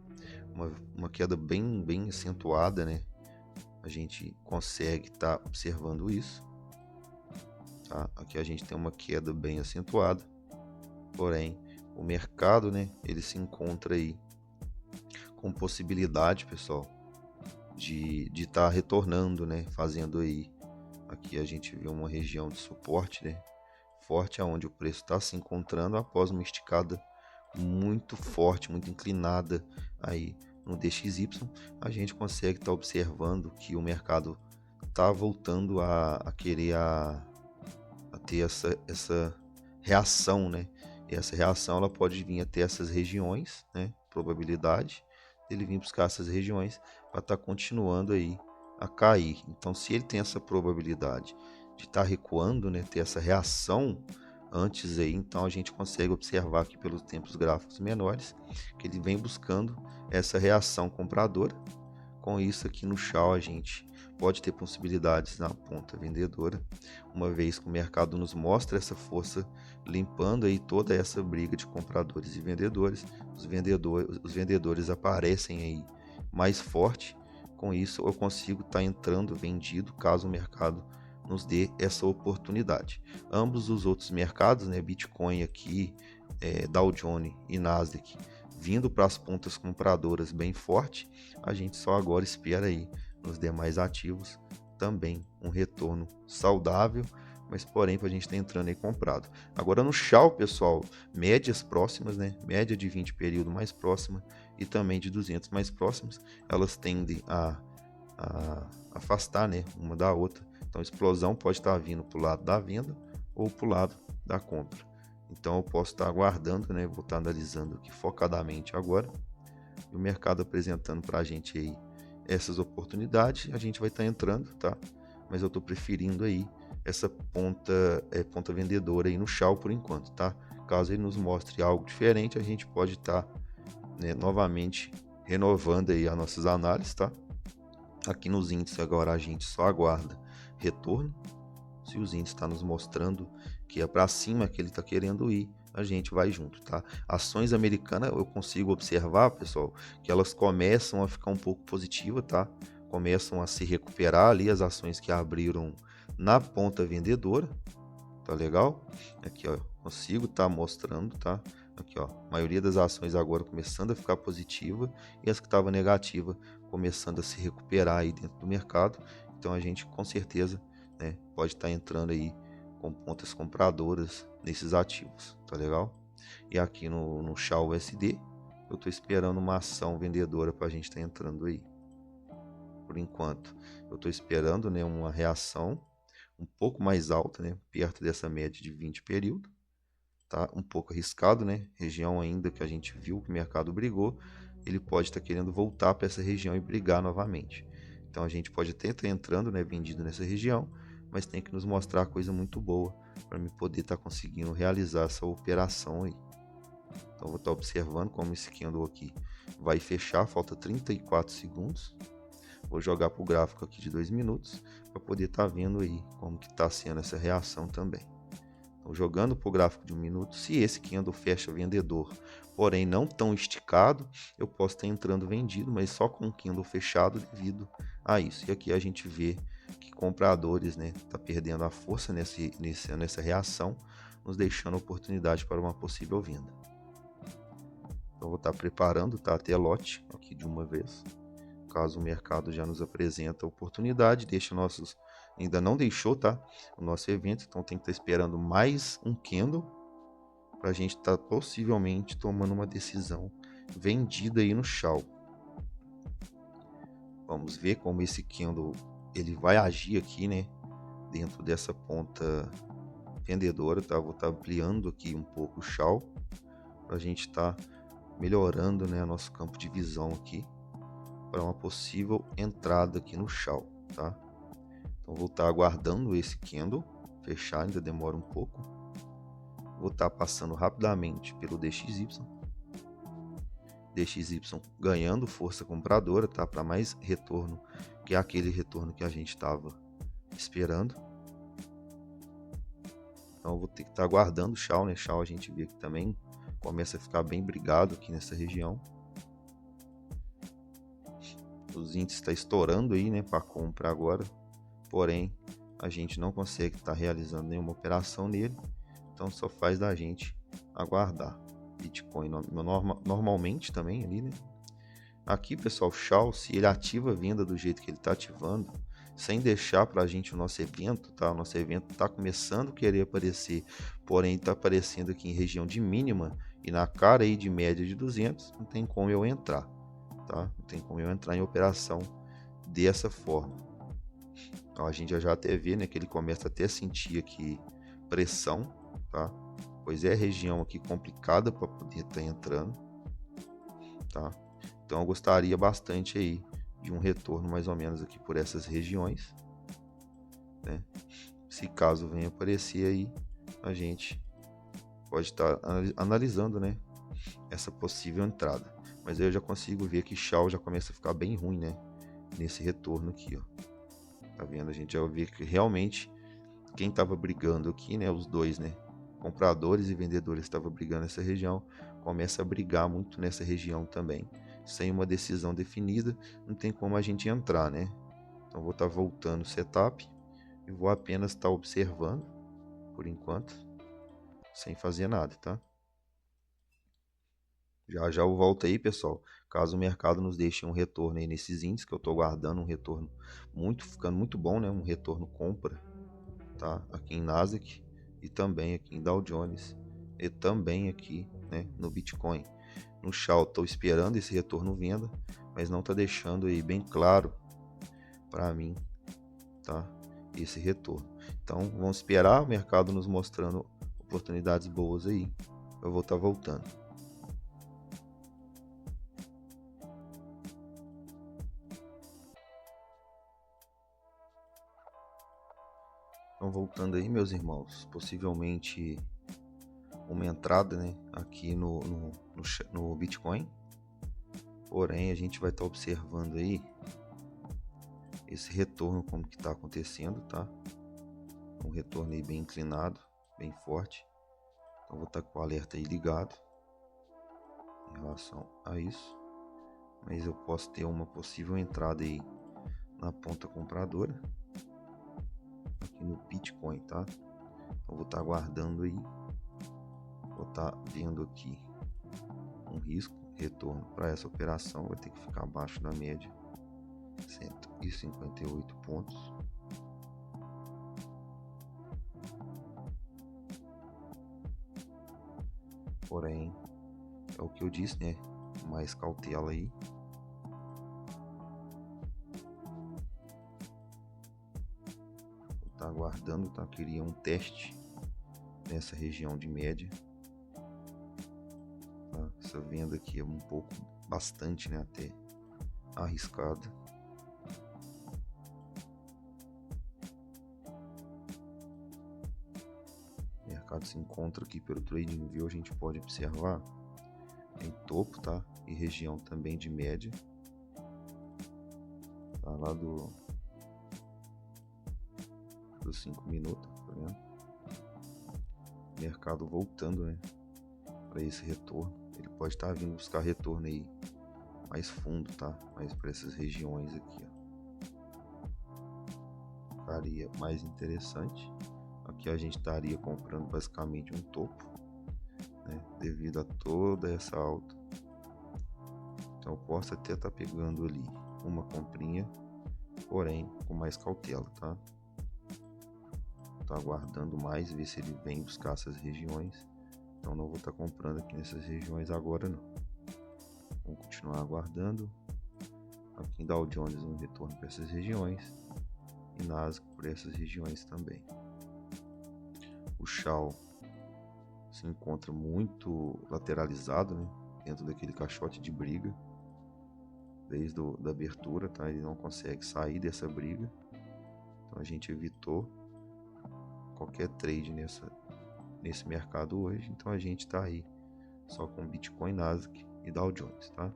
Uma queda bem acentuada, né? A gente consegue estar observando isso, tá? Aqui a gente tem uma queda bem acentuada, porém o mercado, né, ele se encontra aí com possibilidade, pessoal, de estar retornando, né, fazendo aí, aqui a gente vê uma região de suporte, né, forte, aonde o preço está se encontrando após uma esticada muito forte, muito inclinada aí no DXY. A gente consegue estar observando que o mercado está voltando a querer a ter essa reação, né? E essa reação ela pode vir até essas regiões, né? Probabilidade dele vir buscar essas regiões para estar continuando aí a cair. Então, se ele tem essa probabilidade de estar recuando, né? Ter essa reação antes aí, então a gente consegue observar aqui pelos tempos gráficos menores que ele vem buscando essa reação compradora. Com isso aqui no Shao a gente pode ter possibilidades na ponta vendedora, uma vez que o mercado nos mostra essa força limpando aí toda essa briga de compradores e vendedores. Os vendedores aparecem aí mais forte. Com isso eu consigo estar entrando vendido caso o mercado nos dê essa oportunidade. Ambos os outros mercados, né, Bitcoin aqui, Dow Jones e Nasdaq, vindo para as pontas compradoras bem forte, a gente só agora espera aí nos demais ativos também um retorno saudável, mas porém para a gente estar entrando aí comprado. Agora no Shao, pessoal, médias próximas, né, média de 20 período mais próxima e também de 200 mais próximas, elas tendem a afastar, né, uma da outra. Então a explosão pode estar vindo para o lado da venda ou para o lado da compra. Então eu posso estar aguardando, né? Vou estar analisando aqui focadamente agora. E o mercado apresentando para a gente aí essas oportunidades, a gente vai estar entrando, tá? Mas eu estou preferindo aí essa ponta vendedora aí no Shao por enquanto, tá? Caso ele nos mostre algo diferente, a gente pode estar, né, novamente renovando aí as nossas análises, tá? Aqui nos índices agora a gente só aguarda retorno. Se os índices está nos mostrando que é para cima que ele está querendo ir, a gente vai junto, tá? Ações americanas eu consigo observar, pessoal, que elas começam a ficar um pouco positivas, tá? Começam a se recuperar ali as ações que abriram na ponta vendedora, tá legal? Aqui, ó, consigo estar mostrando, tá? Aqui, ó, a maioria das ações agora começando a ficar positiva e as que estavam negativa começando a se recuperar aí dentro do mercado. Então a gente com certeza, né, pode estar entrando aí com pontas compradoras nesses ativos, tá legal? E aqui no Shao USD eu estou esperando uma ação vendedora para a gente estar entrando aí. Por enquanto eu estou esperando, né, uma reação um pouco mais alta, né, perto dessa média de 20 período, tá? Um pouco arriscado, né? Região ainda que a gente viu que o mercado brigou, ele pode estar querendo voltar para essa região e brigar novamente. Então a gente pode até estar entrando, né, vendido nessa região, mas tem que nos mostrar coisa muito boa para me poder estar conseguindo realizar essa operação aí. Então vou estar observando como esse candle aqui vai fechar, falta 34 segundos. Vou jogar para o gráfico aqui de 2 minutos para poder estar vendo aí como que está sendo essa reação também. Então, jogando para o gráfico de 1 minuto, se esse candle fecha vendedor, porém não tão esticado, eu posso estar entrando vendido, mas só com o candle fechado devido a isso. E aqui a gente vê que compradores, né, tá perdendo a força nessa reação, nos deixando oportunidade para uma possível venda. Então vou estar preparando, tá, até lote aqui de uma vez. Caso o mercado já nos apresenta a oportunidade, ainda não deixou, tá, o nosso evento, então tem que estar esperando mais um candle para a gente estar possivelmente tomando uma decisão vendida aí no Shao. Vamos ver como esse candle ele vai agir aqui, né, dentro dessa ponta vendedora, tá? Vou estar ampliando aqui um pouco o Shao para a gente estar melhorando, né, nosso campo de visão aqui para uma possível entrada aqui no Shao, tá? Então vou estar aguardando esse candle fechar, ainda demora um pouco. Vou estar passando rapidamente pelo DXY. DXY ganhando força compradora, tá? Para mais retorno, que é aquele retorno que a gente estava esperando. Então eu vou ter que estar aguardando o Shao, né? Shao a gente vê que também começa a ficar bem brigado aqui nessa região. Os índices está estourando aí, né? Para compra agora. Porém, a gente não consegue estar realizando nenhuma operação nele. Então só faz da gente aguardar. Bitcoin normalmente também ali, né? Aqui, pessoal, o Shao, se ele ativa a venda do jeito que ele está ativando, sem deixar para a gente o nosso evento, tá? O nosso evento está começando a querer aparecer, porém está aparecendo aqui em região de mínima e na cara aí de média de 200, não tem como eu entrar, tá? Não tem como eu entrar em operação dessa forma. Então, a gente já até vê, né, que ele começa até a sentir aqui pressão, tá? Pois é a região aqui complicada para poder estar entrando, tá? Então eu gostaria bastante aí de um retorno mais ou menos aqui por essas regiões, né? Se caso venha aparecer aí, a gente pode estar analisando, né, essa possível entrada. Mas aí eu já consigo ver que Shao já começa a ficar bem ruim, né, nesse retorno aqui, ó. Tá vendo? A gente já vê que realmente quem estava brigando aqui, né, os dois, né, compradores e vendedores estavam brigando nessa região, começa a brigar muito nessa região também. Sem uma decisão definida, não tem como a gente entrar, né? Então vou estar voltando o setup e vou apenas estar observando por enquanto, sem fazer nada, tá? Já já eu volto aí, pessoal. Caso o mercado nos deixe um retorno aí nesses índices, que eu estou guardando um retorno ficando muito bom, né? Um retorno compra, tá? Aqui em Nasdaq e também aqui em Dow Jones e também aqui, né, no Bitcoin. No Shao estou esperando esse retorno venda, mas não está deixando aí bem claro para mim, tá? Esse retorno. Então vamos esperar o mercado nos mostrando oportunidades boas aí. Eu vou estar voltando. Então voltando aí, meus irmãos, possivelmente uma entrada, né, aqui no Bitcoin. Porém, a gente vai estar observando aí esse retorno, como que está acontecendo, tá? Um retorno aí bem inclinado, bem forte. Então vou estar com o alerta aí ligado em relação a isso. Mas eu posso ter uma possível entrada aí na ponta compradora aqui no Bitcoin, tá? Então vou estar aguardando aí. Vou estar vendo aqui um risco, retorno para essa operação. Vai ter que ficar abaixo da média 158 pontos. Porém, é o que eu disse, né? Mais cautela aí. Vou estar aguardando, tá? Queria um teste nessa região de média. Tá? Essa venda aqui é um pouco, bastante, né? Até arriscada. O mercado se encontra aqui pelo TradingView, a gente pode observar em topo, tá? E região também de média, tá? Lá dos 5 minutos, tá vendo? Mercado voltando, né, para esse retorno. Ele pode estar vindo buscar retorno aí mais fundo, tá? Mais para essas regiões aqui, ó. Ficaria mais interessante. Aqui a gente estaria comprando basicamente um topo, né, devido a toda essa alta. Então eu posso até estar pegando ali uma comprinha, porém com mais cautela, tá? Tá aguardando mais, ver se ele vem buscar essas regiões. Então não vou estar comprando aqui nessas regiões agora não. Vamos continuar aguardando. Aqui em Dow Jones um retorno para essas regiões e Nasdaq por essas regiões também. O Shao se encontra muito lateralizado, né, dentro daquele caixote de briga desde da abertura, tá? Ele não consegue sair dessa briga. Então a gente evitou qualquer trade nesse mercado hoje. Então a gente está aí só com Bitcoin, Nasdaq e Dow Jones, tá?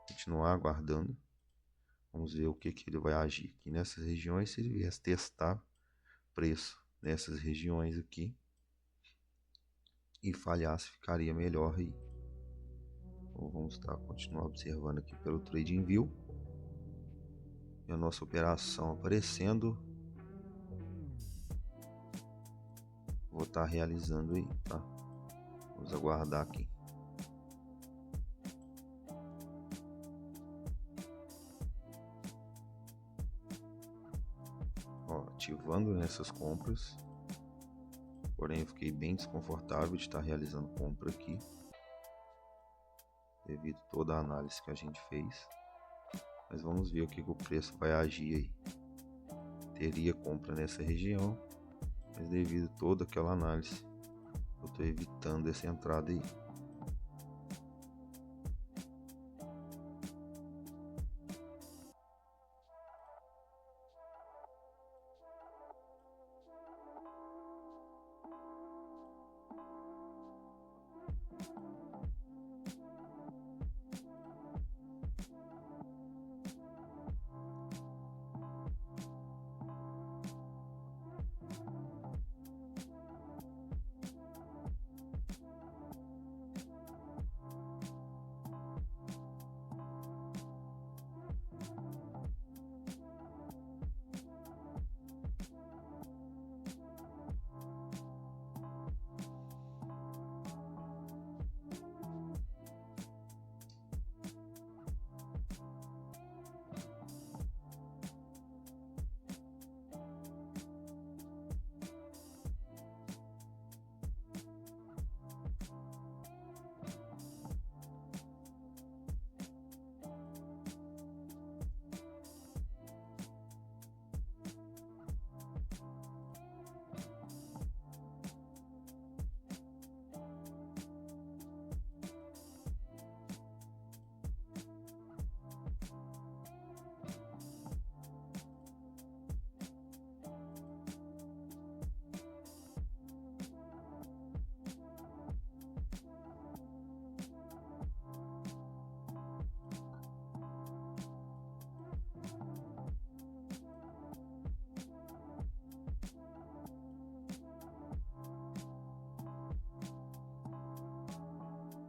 Continuar aguardando. Vamos ver o que ele vai agir aqui nessas regiões. Se ele viesse testar preço nessas regiões aqui e falhasse, ficaria melhor aí. Então vamos continuar observando aqui pelo TradingView. E a nossa operação aparecendo. Vou estar realizando aí, tá? Vamos aguardar aqui. Ó, ativando nessas compras. Porém, eu fiquei bem desconfortável de estar realizando compra aqui, devido a toda a análise que a gente fez. Mas vamos ver o que o preço vai agir aí. Teria compra nessa região, mas devido a toda aquela análise, eu estou evitando essa entrada aí.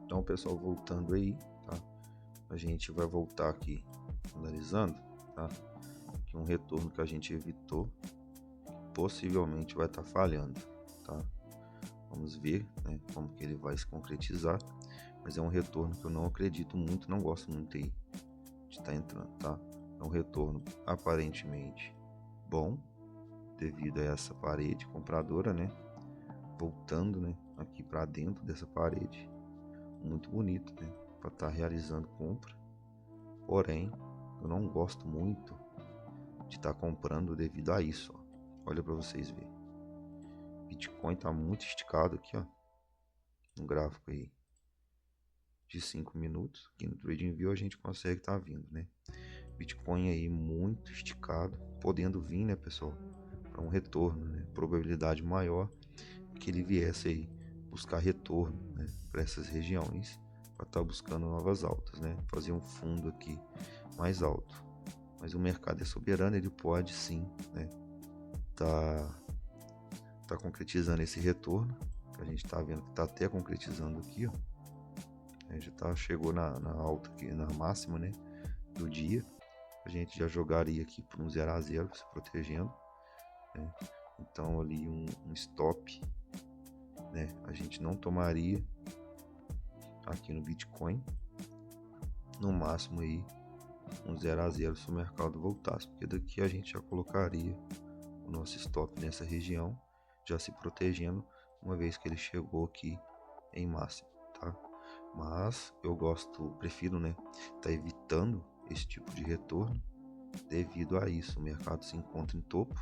Então, pessoal, voltando aí, tá? A gente vai voltar aqui analisando, tá? Aqui um retorno que a gente evitou, possivelmente vai estar falhando, tá? Vamos ver, né, como que ele vai se concretizar, mas é um retorno que eu não acredito muito, não gosto muito aí de estar entrando, tá? É um retorno aparentemente bom, devido a essa parede compradora, né? Voltando, né, aqui para dentro dessa parede, muito bonito, né, para estar realizando compra. Porém, eu não gosto muito de estar comprando devido a isso, ó. Olha para vocês verem. Bitcoin tá muito esticado aqui, ó, no gráfico aí de 5 minutos. Aqui no TradingView a gente consegue estar vindo, né? Bitcoin aí muito esticado, podendo vir, né, pessoal, para um retorno, né? Probabilidade maior que ele viesse aí buscar retorno, né, para essas regiões, para estar buscando novas altas, né? Fazer um fundo aqui mais alto. Mas o mercado é soberano, ele pode sim, né, tá concretizando esse retorno, que a gente tá vendo que tá até concretizando aqui, ó. Já chegou na alta aqui, na máxima, né, do dia. A gente já jogaria aqui por um 0 a 0 se protegendo, né? Então ali um stop, né, a gente não tomaria aqui no Bitcoin, no máximo aí um 0 a 0 se o mercado voltasse, porque daqui a gente já colocaria o nosso stop nessa região, já se protegendo, uma vez que ele chegou aqui em máximo, tá? Mas eu prefiro, né, tá evitando esse tipo de retorno. Devido a isso, o mercado se encontra em topo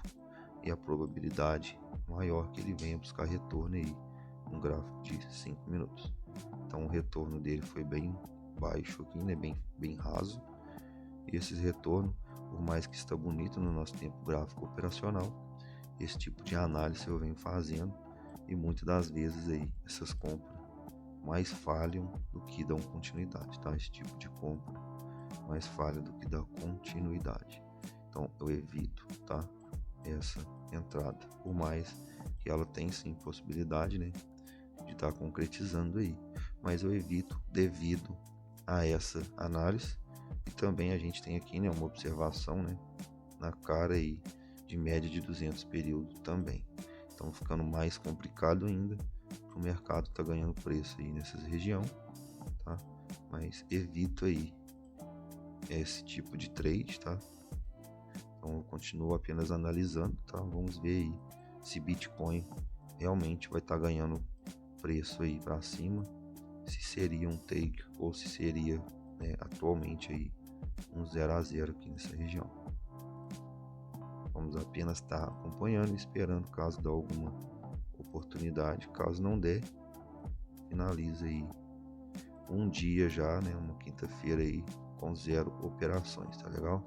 e a probabilidade maior que ele venha buscar retorno aí no gráfico de 5 minutos. Então o retorno dele foi bem baixo aqui, né, bem raso. E esse retorno Por mais que está bonito no nosso tempo gráfico operacional, esse tipo de análise eu venho fazendo e muitas das vezes aí essas compras mais falham do que dão continuidade, tá? Esse tipo de compra mais falha do que dá continuidade. Então eu evito, tá? Essa entrada, por mais que ela tem sim possibilidade, né, de estar concretizando aí, mas eu evito devido a essa análise. E também a gente tem aqui, né, uma observação, né, na cara aí de média de 200 períodos também. Então ficando mais complicado ainda, o mercado tá ganhando preço aí nessas região, tá? Mas evito aí esse tipo de trade, tá? Então eu continuo apenas analisando, tá? Vamos ver aí se Bitcoin realmente vai estar ganhando preço aí para cima, se seria um take ou se seria, né, atualmente aí um 0 a 0 aqui nessa região. Vamos apenas estar acompanhando e esperando caso dê alguma oportunidade. Caso não der, finaliza aí um dia já, né, uma quinta-feira aí com 0 operações, tá legal?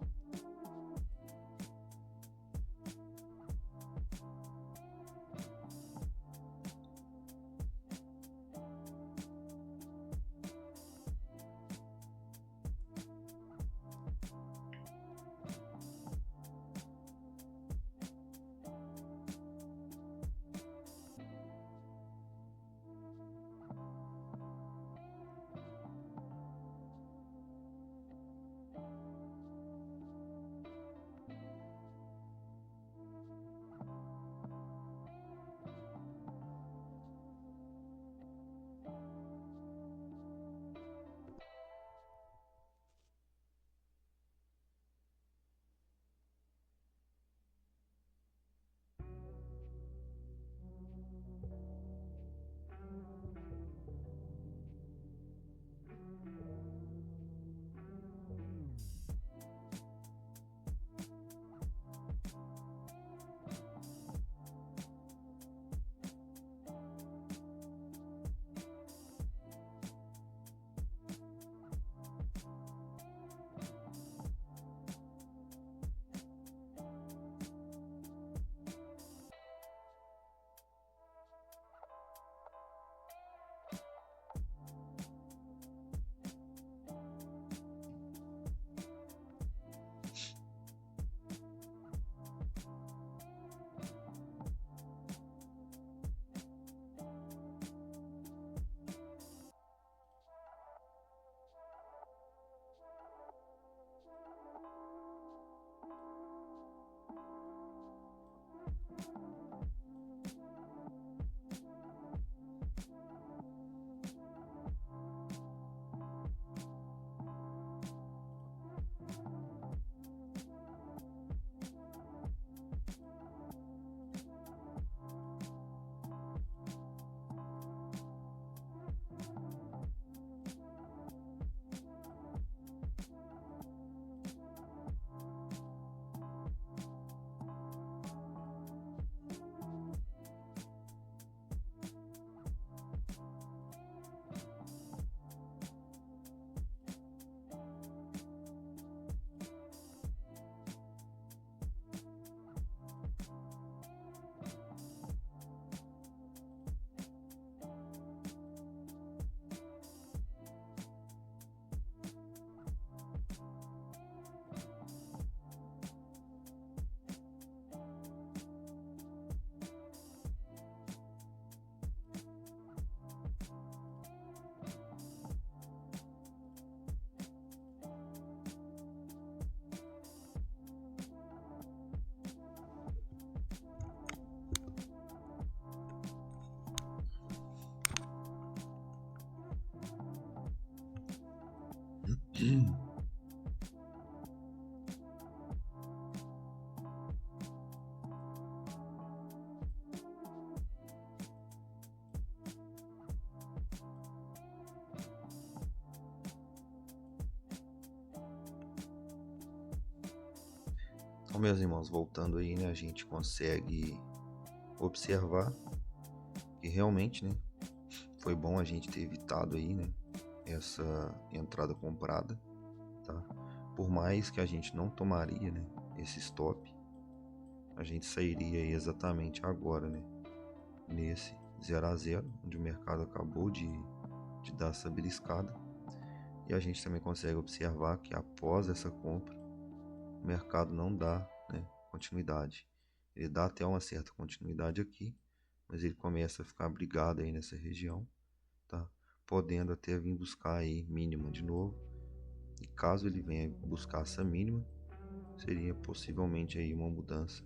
Então, meus irmãos, voltando aí, né, a gente consegue observar que realmente, né, foi bom a gente ter evitado aí, né, essa entrada comprada, tá? por mais que a gente não tomaria, né, esse stop, a gente sairia aí exatamente agora, né, nesse 0 a 0, onde o mercado acabou de dar essa beliscada. E a gente também consegue observar que após essa compra, o mercado não dá, né, continuidade. Ele dá até uma certa continuidade aqui, mas ele começa a ficar brigado aí nessa região, tá? Podendo até vir buscar aí mínima de novo. E caso ele venha buscar essa mínima, seria possivelmente aí uma mudança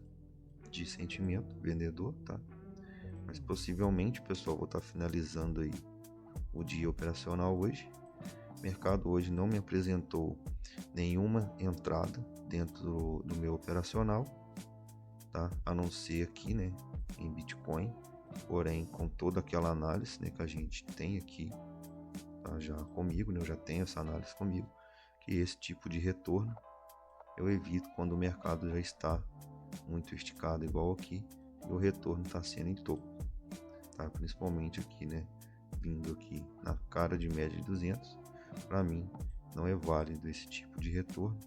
de sentimento vendedor, tá? Mas possivelmente, pessoal, vou estar finalizando aí o dia operacional hoje. O mercado hoje não me apresentou nenhuma entrada dentro do meu operacional, tá? A não ser aqui, né, em Bitcoin. Porém, com toda aquela análise, né, que a gente tem aqui, tá, já comigo, né, eu já tenho essa análise comigo, que esse tipo de retorno eu evito quando o mercado já está muito esticado, igual aqui, e o retorno está sendo em topo, tá? Principalmente aqui, né, vindo aqui na cara de média de 200, para mim não é válido esse tipo de retorno,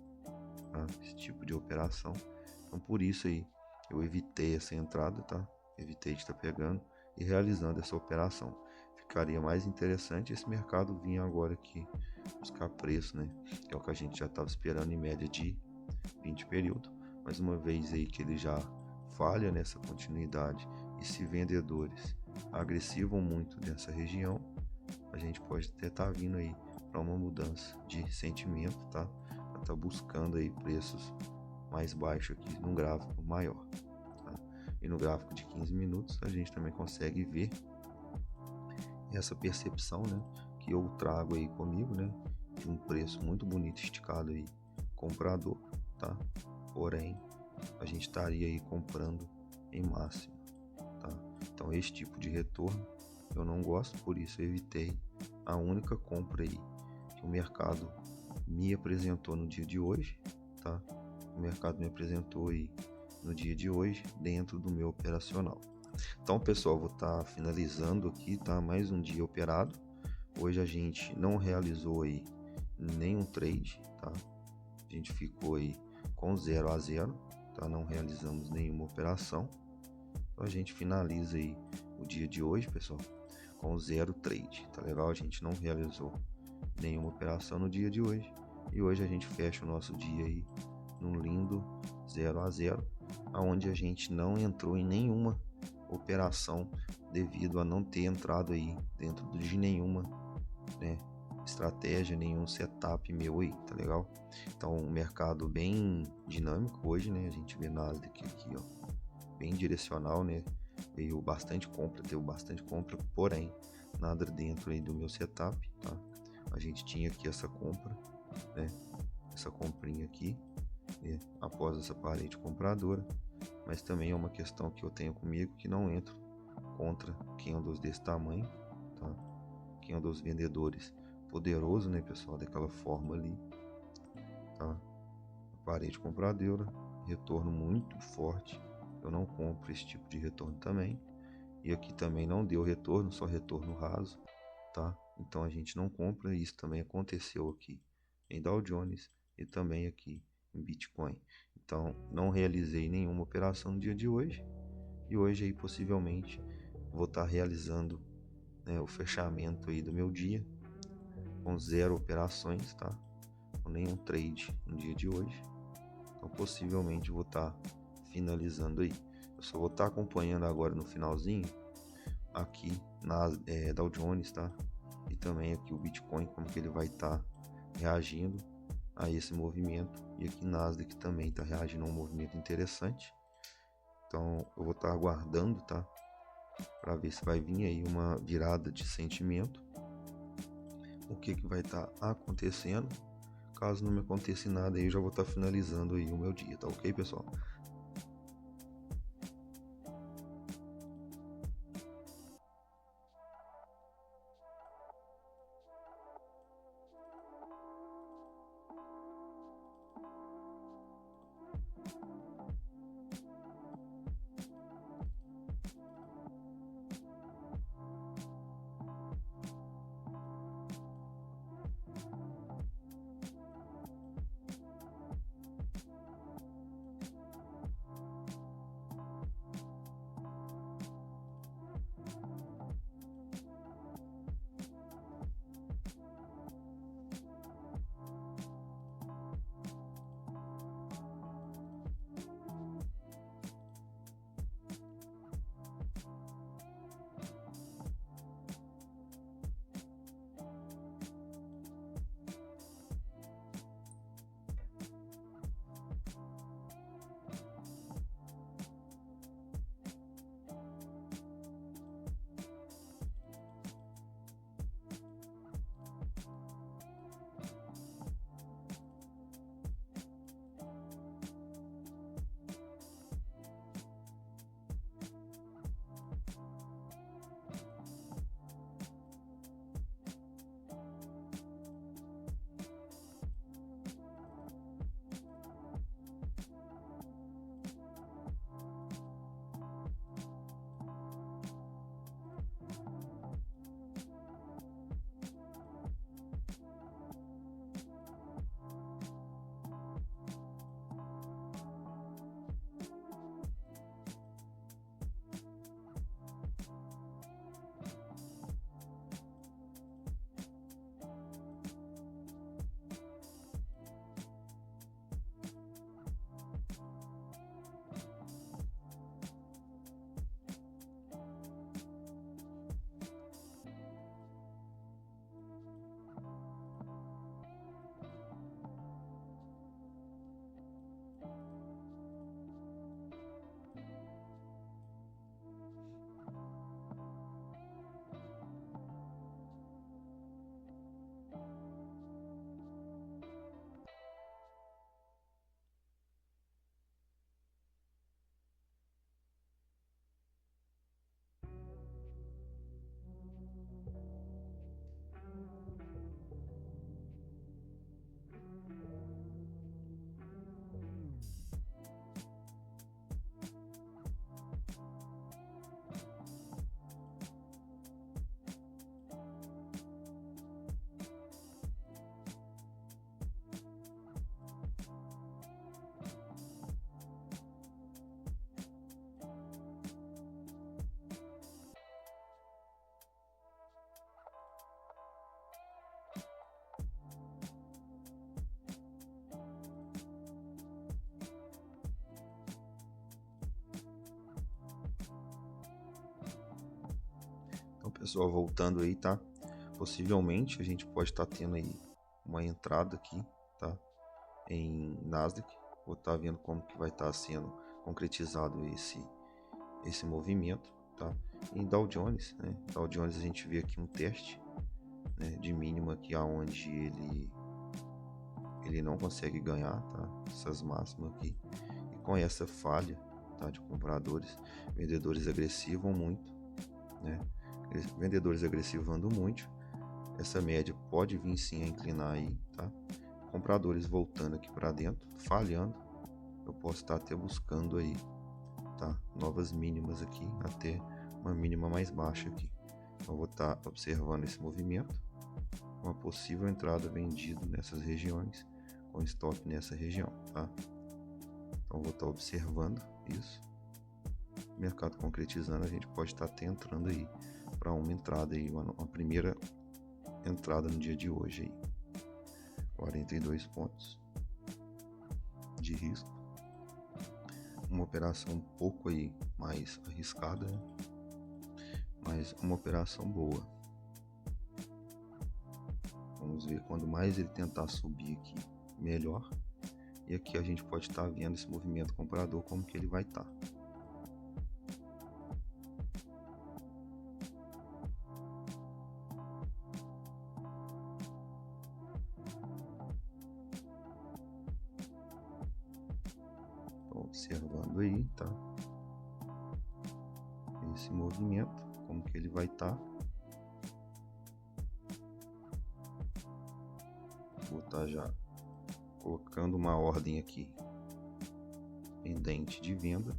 tá? Esse tipo de operação. Então por isso aí eu evitei essa entrada, tá? Evitei de estar pegando e realizando essa operação. Ficaria mais interessante esse mercado vir agora aqui buscar preço, né? Que é o que a gente já estava esperando em média de 20 período. Mas uma vez aí que ele já falha nessa continuidade e se vendedores agressivam muito nessa região, a gente pode até estar vindo aí para uma mudança de sentimento, tá? Para estar buscando aí preços mais baixos aqui num gráfico maior, tá? E no gráfico de 15 minutos a gente também consegue ver essa percepção, né, que eu trago aí comigo, né, de um preço muito bonito esticado aí, comprador, tá? Porém, a gente estaria aí comprando em máximo, tá? Então esse tipo de retorno eu não gosto, por isso eu evitei. A única compra aí que o mercado me apresentou no dia de hoje, tá? O mercado me apresentou aí no dia de hoje dentro do meu operacional. Então, pessoal, vou estar finalizando aqui, tá? Mais um dia operado. Hoje a gente não realizou aí nenhum trade, tá? A gente ficou aí com 0 a 0, tá? Não realizamos nenhuma operação. Então a gente finaliza aí o dia de hoje, pessoal, com 0 trade, tá legal? A gente não realizou nenhuma operação no dia de hoje. E hoje a gente fecha o nosso dia aí num lindo 0 a 0, aonde a gente não entrou em nenhuma operação devido a não ter entrado aí dentro de nenhuma, né, estratégia, nenhum setup meu aí, tá legal? Então, um mercado bem dinâmico hoje, né? A gente vê Nasdaq aqui, ó, bem direcional, né? Veio bastante compra, deu bastante compra, porém, nada dentro aí do meu setup, tá? A gente tinha aqui essa compra, né? Essa comprinha aqui, né? Após essa parede compradora, mas também é uma questão que eu tenho comigo que não entro contra candles desse tamanho, tá? Candles vendedores poderoso, né, pessoal, daquela forma ali, tá? Parede compradora, retorno muito forte, eu não compro esse tipo de retorno também, e aqui também não deu retorno, só retorno raso, tá? Então a gente não compra, e isso também aconteceu aqui em Dow Jones e também aqui em Bitcoin. Então não realizei nenhuma operação no dia de hoje, e hoje aí possivelmente vou estar realizando, né, o fechamento aí do meu dia com 0 operações, tá? Com nenhum trade no dia de hoje. Então possivelmente vou estar finalizando aí. Eu só vou estar acompanhando agora no finalzinho aqui na Dow Jones, tá? E também aqui o Bitcoin, como que ele vai estar reagindo a esse movimento. E aqui Nasdaq também está reagindo a um movimento interessante. Então eu vou estar aguardando, tá? Para ver se vai vir aí uma virada de sentimento. O que vai estar acontecendo. Caso não me aconteça nada aí, eu já vou estar finalizando aí o meu dia, tá ok, pessoal? Pessoal, voltando aí, tá? Possivelmente a gente pode estar tendo aí uma entrada aqui, tá? Em Nasdaq. Vou estar vendo como que vai estar sendo concretizado esse movimento, tá? Em Dow Jones, né? Dow Jones a gente vê aqui um teste, né, de mínima aqui aonde ele não consegue ganhar, tá? Essas máximas aqui. E com essa falha, tá, de compradores, vendedores agressivam muito, né? Vendedores agressivando muito, essa média pode vir sim a inclinar aí, tá? Compradores voltando aqui para dentro, falhando, eu posso estar até buscando aí, tá? Novas mínimas aqui, até uma mínima mais baixa aqui. Então vou estar observando esse movimento, uma possível entrada vendido nessas regiões, com stop nessa região, tá? Então vou estar observando isso. Mercado concretizando, a gente pode estar até entrando aí para uma entrada aí, uma primeira entrada no dia de hoje aí. 42 pontos de risco. Uma operação um pouco aí mais arriscada, né? Mas uma operação boa. Vamos ver, quando mais ele tentar subir aqui, melhor. E aqui a gente pode estar vendo esse movimento comprador, como que ele vai estar. Observando aí, tá? Esse movimento, como que ele vai estar. Vou estar já colocando uma ordem aqui pendente de venda.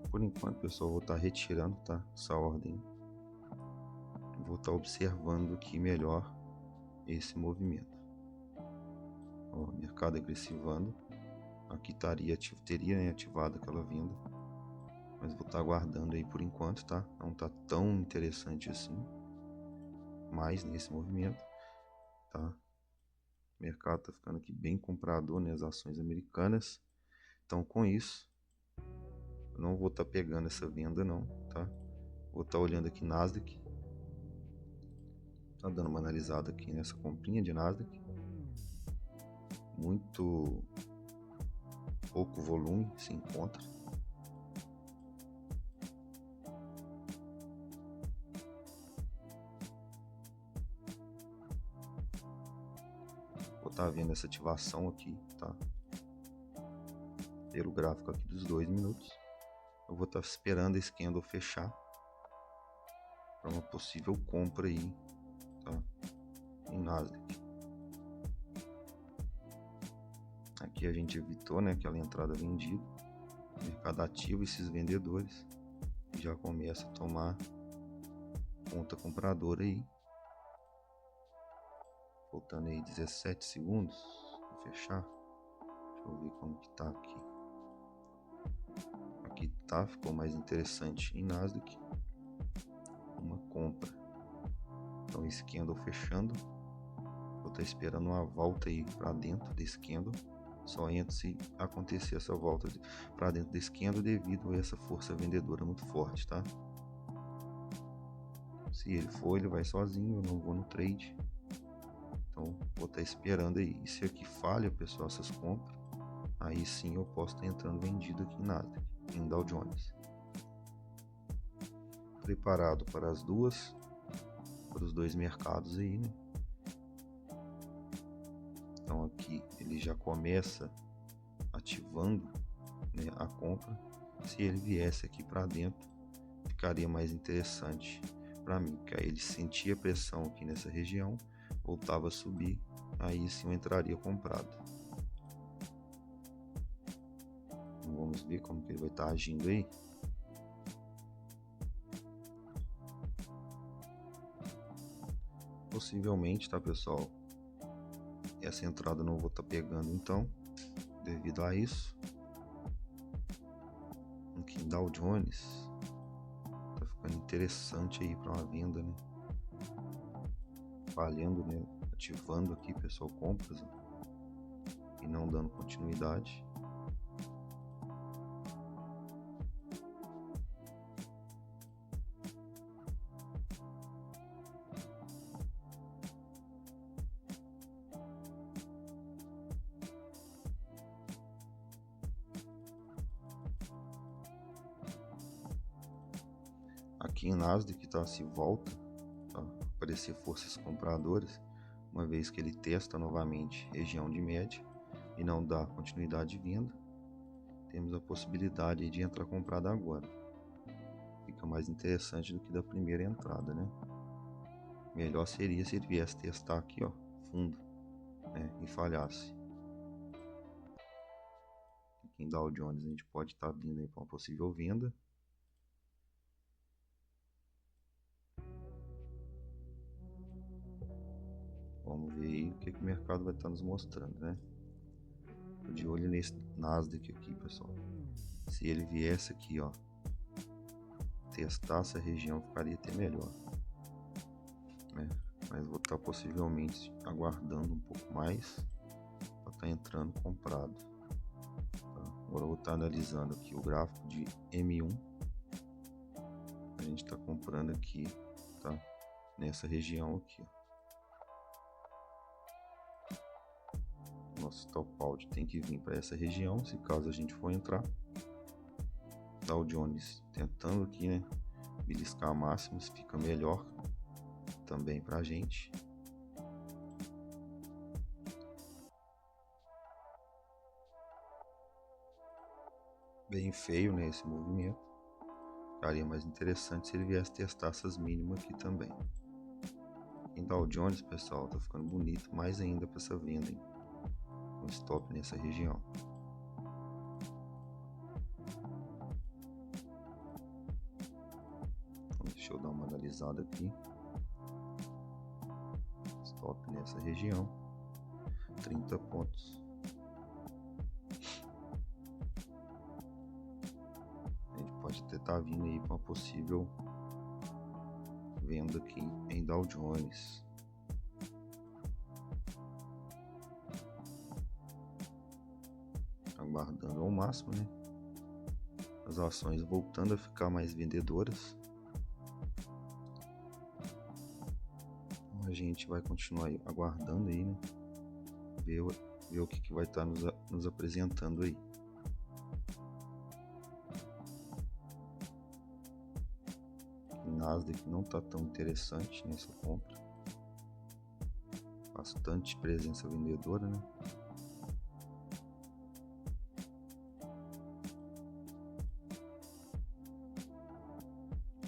Por enquanto, pessoal, vou estar retirando, tá, essa ordem. Vou estar observando aqui melhor esse movimento. Ó, mercado agressivando. Aqui teria, né, ativado aquela venda, mas vou estar aguardando aí por enquanto, tá? Não tá tão interessante assim, mais nesse movimento, tá? O mercado tá ficando aqui bem comprador, né, as ações americanas. Então, com isso, eu não vou estar pegando essa venda não, tá? Vou estar olhando aqui Nasdaq. Tá dando uma analisada aqui nessa comprinha de Nasdaq. Muito pouco volume se encontra. Vou estar vendo essa ativação aqui, tá? Pelo gráfico aqui dos 2 minutos. Eu vou estar esperando esse candle fechar para uma possível compra aí, tá? Em Nasdaq. Aqui a gente evitou, né, aquela entrada vendida. O mercado ativa esses vendedores e já começa a tomar conta compradora aí. Faltando aí 17 segundos para fechar. Deixa eu ver como que tá aqui. Aqui tá, ficou mais interessante em Nasdaq. Uma compra. Então esse candle fechando. Vou estar esperando uma volta aí para dentro desse candle. Só entra se acontecer essa volta para dentro desse candle devido a essa força vendedora muito forte, tá? Se ele for, ele vai sozinho, eu não vou no trade. Então vou estar esperando aí. E se aqui falha, pessoal, essas compras, aí sim eu posso estar entrando vendido aqui em Nasdaq, em Dow Jones. Preparado para as duas, para os dois mercados aí, né? Então aqui ele já começa ativando, né, a compra. Se ele viesse aqui para dentro, ficaria mais interessante para mim, porque aí ele sentia pressão aqui nessa região, voltava a subir, aí sim eu entraria comprado. Então, vamos ver como que ele vai estar agindo aí. Possivelmente, tá, pessoal? Essa entrada eu não vou estar pegando então, devido a isso. Aqui em Dow Jones tá ficando interessante aí para uma venda, né? Falhando, né? Ativando aqui, pessoal, compras, ó. e não dando continuidade. Aqui em Nasdaq, tá, se volta a aparecer forças compradoras, uma vez que ele testa novamente região de média e não dá continuidade de venda, temos a possibilidade de entrar comprada agora. Fica mais interessante do que da primeira entrada, né? Melhor seria se ele viesse testar aqui, ó, fundo, né, e falhasse. Aqui em Dow Jones a gente pode estar vindo aí para uma possível venda. Vamos ver aí o que o mercado vai estar nos mostrando, né? Tô de olho nesse Nasdaq aqui, pessoal. Se ele viesse aqui, ó, testar essa região, ficaria até melhor, né? Mas vou estar possivelmente aguardando um pouco mais para estar entrando comprado. Tá? Agora eu vou estar analisando aqui o gráfico de M1. A gente está comprando aqui, tá? Nessa região aqui, ó. Nosso stop out tem que vir para essa região, se caso a gente for entrar. Dow Jones tentando aqui, né, beliscar máximos, fica melhor também para a gente. Bem feio, né, esse movimento. Ficaria mais interessante se ele viesse testar essas mínimas aqui também. Em Dow Jones, pessoal, tá ficando bonito mais ainda para essa venda, hein? Um stop nessa região. Então, deixa eu dar uma analisada aqui. Stop nessa região, 30 pontos. A gente pode até estar vindo aí para uma possível venda aqui em Dow Jones. Aguardando ao máximo, né? As ações voltando a ficar mais vendedoras. Então a gente vai continuar aí, aguardando aí, né? Ver o que vai estar nos apresentando aí. O Nasdaq não está tão interessante nessa compra. Bastante presença vendedora, né?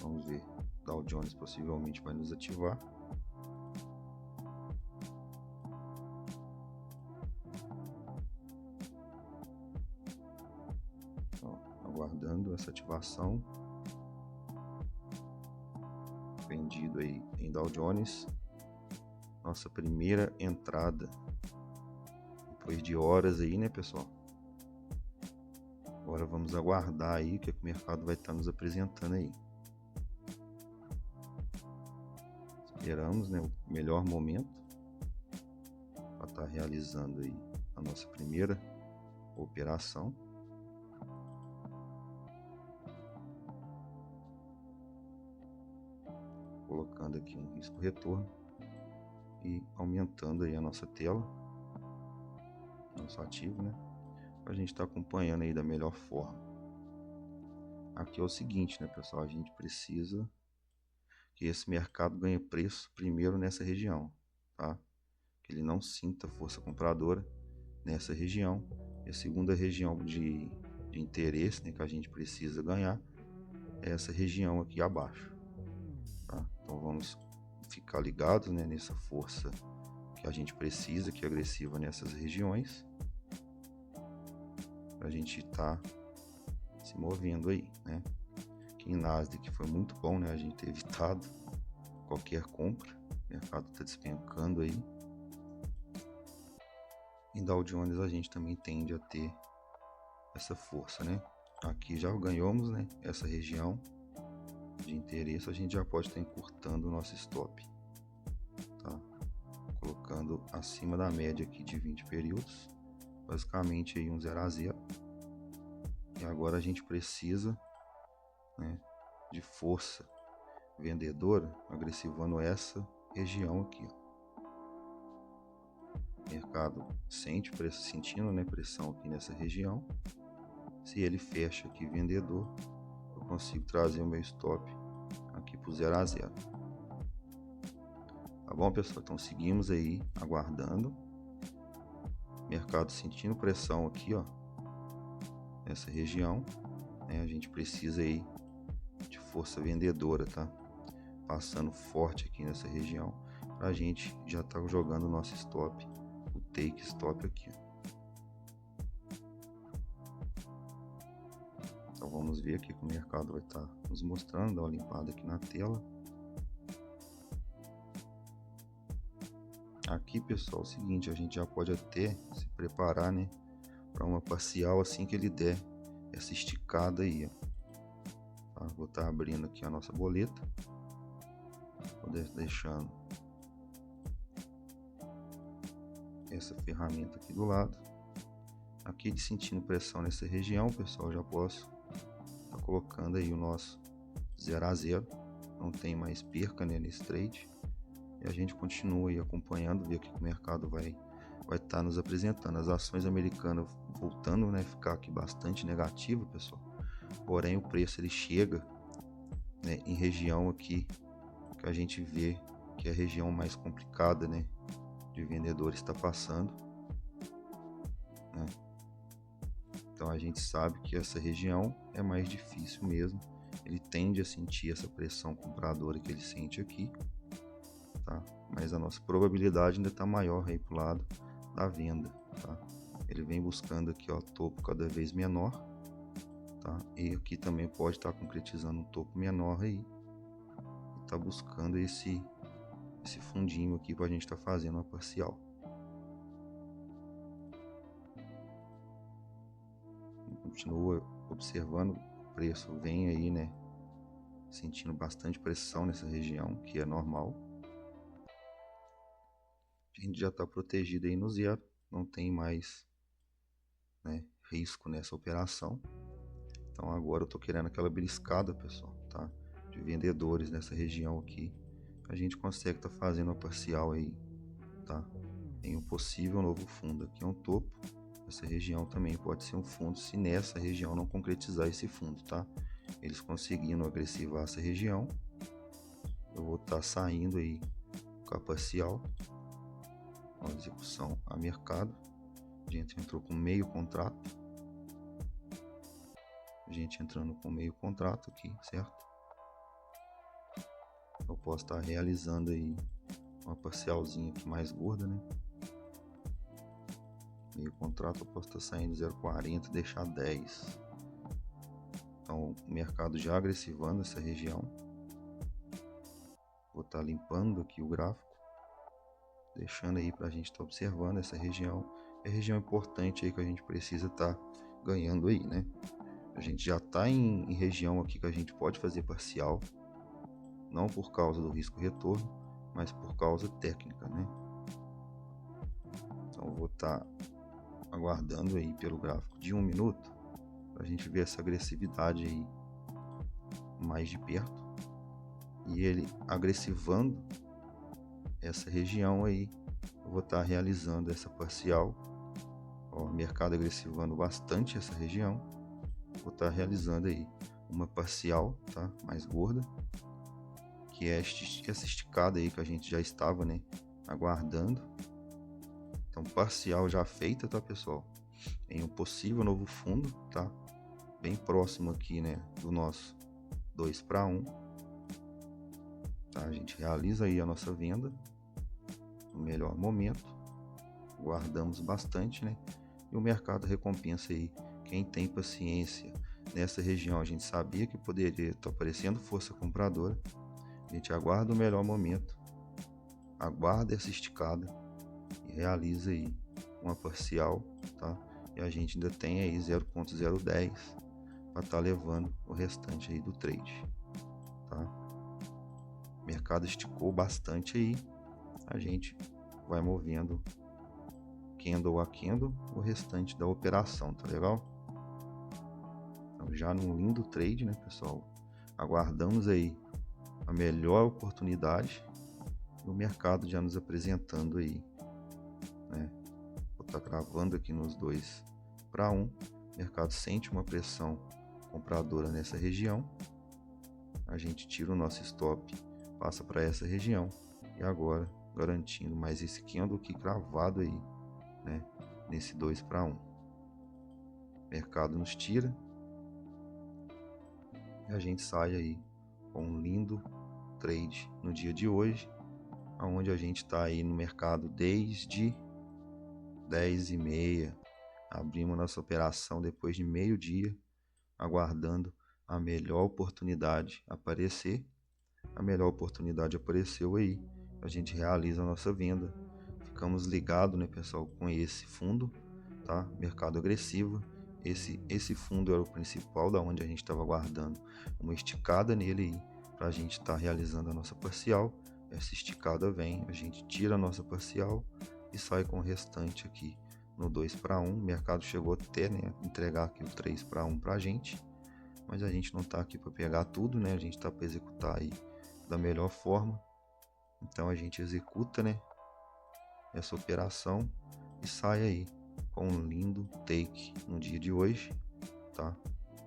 Vamos ver. Dow Jones possivelmente vai nos ativar. Ó, aguardando essa ativação. Vendido aí em Dow Jones. Nossa primeira entrada. Depois de horas aí, né, pessoal? Agora vamos aguardar aí o que o mercado vai estar nos apresentando aí. Esperamos, né, o melhor momento para estar realizando aí a nossa primeira operação. Colocando aqui um risco retorno e aumentando aí a nossa tela, nosso ativo, né, para a gente estar acompanhando aí da melhor forma. Aqui é o seguinte, né, pessoal, a gente precisa que esse mercado ganhe preço primeiro nessa região, tá? Que ele não sinta força compradora nessa região. E a segunda região de interesse, né, que a gente precisa ganhar é essa região aqui abaixo, tá? Então vamos ficar ligados, né, nessa força que a gente precisa, que é agressiva nessas regiões, para a gente estar se movendo aí, né? Aqui em Nasdaq foi muito bom, né, a gente ter evitado qualquer compra. O mercado está despencando aí. Em Dow Jones a gente também tende a ter essa força, né? Aqui já ganhamos, né, essa região de interesse, a gente já pode estar encurtando o nosso stop, tá? Colocando acima da média aqui de 20 períodos basicamente aí um 0 a 0. E agora a gente precisa, né, de força vendedora agressivando essa região aqui, ó. O mercado sentindo, né, pressão aqui nessa região. Se ele fecha aqui vendedor, eu consigo trazer o meu stop aqui para o 0 a 0. Tá bom, pessoal? Então seguimos aí aguardando. Mercado sentindo pressão aqui, ó, nessa região, né? A gente precisa aí de força vendedora, tá? Passando forte aqui nessa região, pra gente já tá jogando o nosso stop, o take stop aqui, ó. Então vamos ver aqui que o mercado vai estar nos mostrando, dar uma limpada aqui na tela. Aqui, pessoal, é o seguinte, a gente já pode até se preparar, né, para uma parcial assim que ele der essa esticada aí, ó. Tá? Vou estar abrindo aqui a nossa boleta, vou deixando essa ferramenta aqui do lado. Aqui de sentindo pressão nessa região, pessoal, já posso estar colocando aí o nosso 0 a 0, não tem mais perca, né, nesse trade. E a gente continua aí acompanhando, ver o que o mercado vai estar nos apresentando. As ações americanas voltando, né, ficar aqui bastante negativo, pessoal. Porém o preço ele chega, né, em região aqui que a gente vê que é a região mais complicada, né, de vendedores está passando, né? Então a gente sabe que essa região é mais difícil mesmo. Ele tende a sentir essa pressão compradora que ele sente aqui, tá? Mas a nossa probabilidade ainda está maior aí pro lado da venda, tá? Ele vem buscando aqui, ó, topo cada vez menor, tá? E aqui também pode estar concretizando um topo menor aí, e tá buscando esse fundinho aqui para a gente estar fazendo uma parcial. Continua observando o preço, vem aí, né, sentindo bastante pressão nessa região, que é normal. A gente já está protegido aí no 0, não tem mais, né, risco nessa operação. Então agora eu tô querendo aquela beliscada, pessoal, tá? De vendedores nessa região aqui. A gente consegue estar fazendo uma parcial aí, tá? Em um possível novo fundo. Aqui é um topo. Essa região também pode ser um fundo se nessa região não concretizar esse fundo, tá? Eles conseguindo agressivar essa região, eu vou estar saindo aí com a parcial, com a execução a mercado. A gente entrou com meio contrato. A gente entrando com meio contrato aqui, certo? Eu posso estar realizando aí uma parcialzinha aqui mais gorda, né? Meio contrato eu posso estar saindo 0,40, deixar 10. Então o mercado já agressivando essa região. Vou estar limpando aqui o gráfico, deixando aí para a gente estar observando essa região. É região importante aí que a gente precisa estar ganhando aí, né? A gente já está em região aqui que a gente pode fazer parcial, não por causa do risco retorno, mas por causa técnica, né? Então vou estar aguardando aí pelo gráfico de 1 minuto para a gente ver essa agressividade aí mais de perto, e ele agressivando essa região aí, eu vou estar realizando essa parcial. Ó, o mercado agressivando bastante essa região, vou estar realizando aí uma parcial, tá, mais gorda, que é essa esticada aí que a gente já estava, né, aguardando. Então parcial já feita, tá, pessoal, em um possível novo fundo, tá, bem próximo aqui, né, do nosso 2 para 1, tá? A gente realiza aí a nossa venda no melhor momento, guardamos bastante, né, e o mercado recompensa aí quem tem paciência. Nessa região a gente sabia que poderia estar aparecendo força compradora, a gente aguarda o melhor momento, aguarda essa esticada e realiza aí uma parcial, tá? E a gente ainda tem aí 0.010 para estar levando o restante aí do trade, tá? O mercado esticou bastante aí, a gente vai movendo candle a candle o restante da operação, tá legal? Então, já num lindo trade, né, pessoal? Aguardamos aí a melhor oportunidade, o mercado já nos apresentando aí, né? Vou estar gravando aqui nos 2 para 1. O mercado sente uma pressão compradora nessa região, a gente tira o nosso stop, passa para essa região e agora garantindo mais esse candle aqui cravado aí, né, nesse 2 para 1. O mercado nos tira e a gente sai aí com um lindo trade no dia de hoje, onde a gente está aí no mercado desde 10h30. Abrimos nossa operação depois de meio-dia, aguardando a melhor oportunidade aparecer. A melhor oportunidade apareceu aí, a gente realiza a nossa venda. Ficamos ligados, né, pessoal, com esse fundo, tá? Mercado agressivo. Esse fundo era o principal, da onde a gente estava aguardando uma esticada nele aí, para a gente estar realizando a nossa parcial. Essa esticada vem, a gente tira a nossa parcial e sai com o restante aqui no 2 para 1. O mercado chegou até, né, entregar aqui o 3 para 1 para a gente, mas a gente não está aqui para pegar tudo, né? A gente está para executar aí da melhor forma. Então a gente executa, né, essa operação e sai aí com um lindo take no dia de hoje, tá?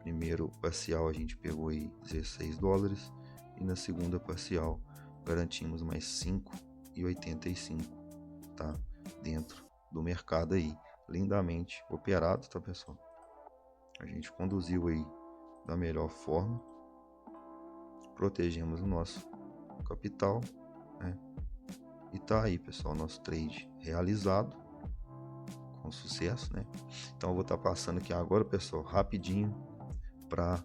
Primeiro parcial a gente pegou aí $16 e na segunda parcial garantimos mais 5,85, tá? Dentro do mercado aí, lindamente operado, tá, pessoal? A gente conduziu aí da melhor forma, protegemos o nosso capital, né? E tá aí, pessoal, nosso trade realizado com sucesso, né? Então eu vou estar passando aqui agora, pessoal, rapidinho para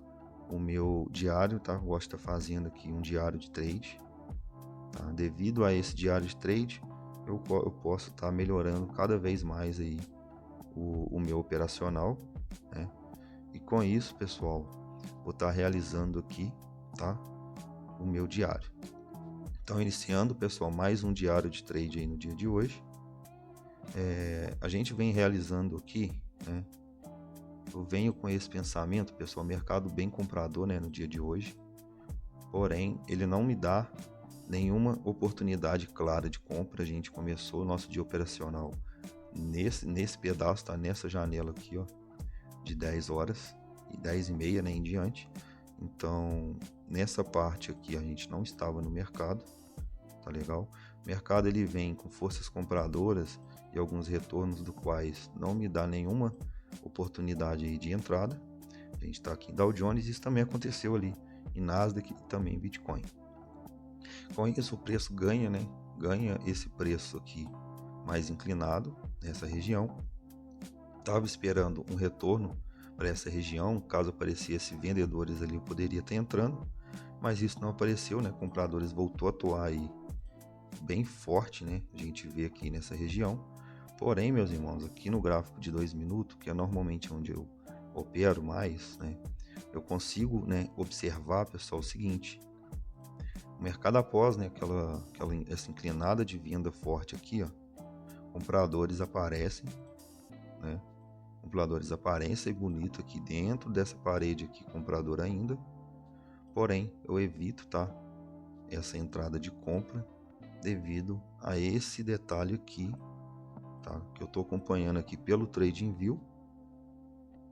o meu diário, tá? Eu gosto de estar fazendo aqui um diário de trade, tá? Devido a esse diário de trade, eu posso estar melhorando cada vez mais aí o meu operacional, né? E com isso, pessoal, vou estar realizando aqui, tá, o meu diário. Então, iniciando, pessoal, mais um diário de trade aí no dia de hoje. A gente vem realizando aqui, né? Eu venho com esse pensamento, pessoal, mercado bem comprador, né, no dia de hoje. Porém, ele não me dá nenhuma oportunidade clara de compra. A gente começou o nosso dia operacional nesse pedaço, tá? Nessa janela aqui, ó, de 10 horas e 10h30, né, em diante. Então, nessa parte aqui a gente não estava no mercado, tá legal? O mercado ele vem com forças compradoras e alguns retornos do quais não me dá nenhuma oportunidade aí de entrada. A gente está aqui em Dow Jones, isso também aconteceu ali em Nasdaq e também em Bitcoin. Com isso o preço ganha, né? Ganha esse preço aqui mais inclinado nessa região. Estava esperando um retorno para essa região, caso aparecesse vendedores ali eu poderia estar entrando, mas isso não apareceu, né? Compradores voltou a atuar aí bem forte, né? A gente vê aqui nessa região. Porém, meus irmãos, aqui no gráfico de 2 minutos, que é normalmente onde eu opero mais, né? Eu consigo, né, observar, pessoal, o seguinte: o mercado após, né, essa inclinada de venda forte aqui, ó, compradores aparecem, né? Compradores aparecem bonito aqui dentro dessa parede aqui, comprador ainda. Porém, eu evito, tá, essa entrada de compra devido a esse detalhe aqui, tá, que eu tô acompanhando aqui pelo TradingView.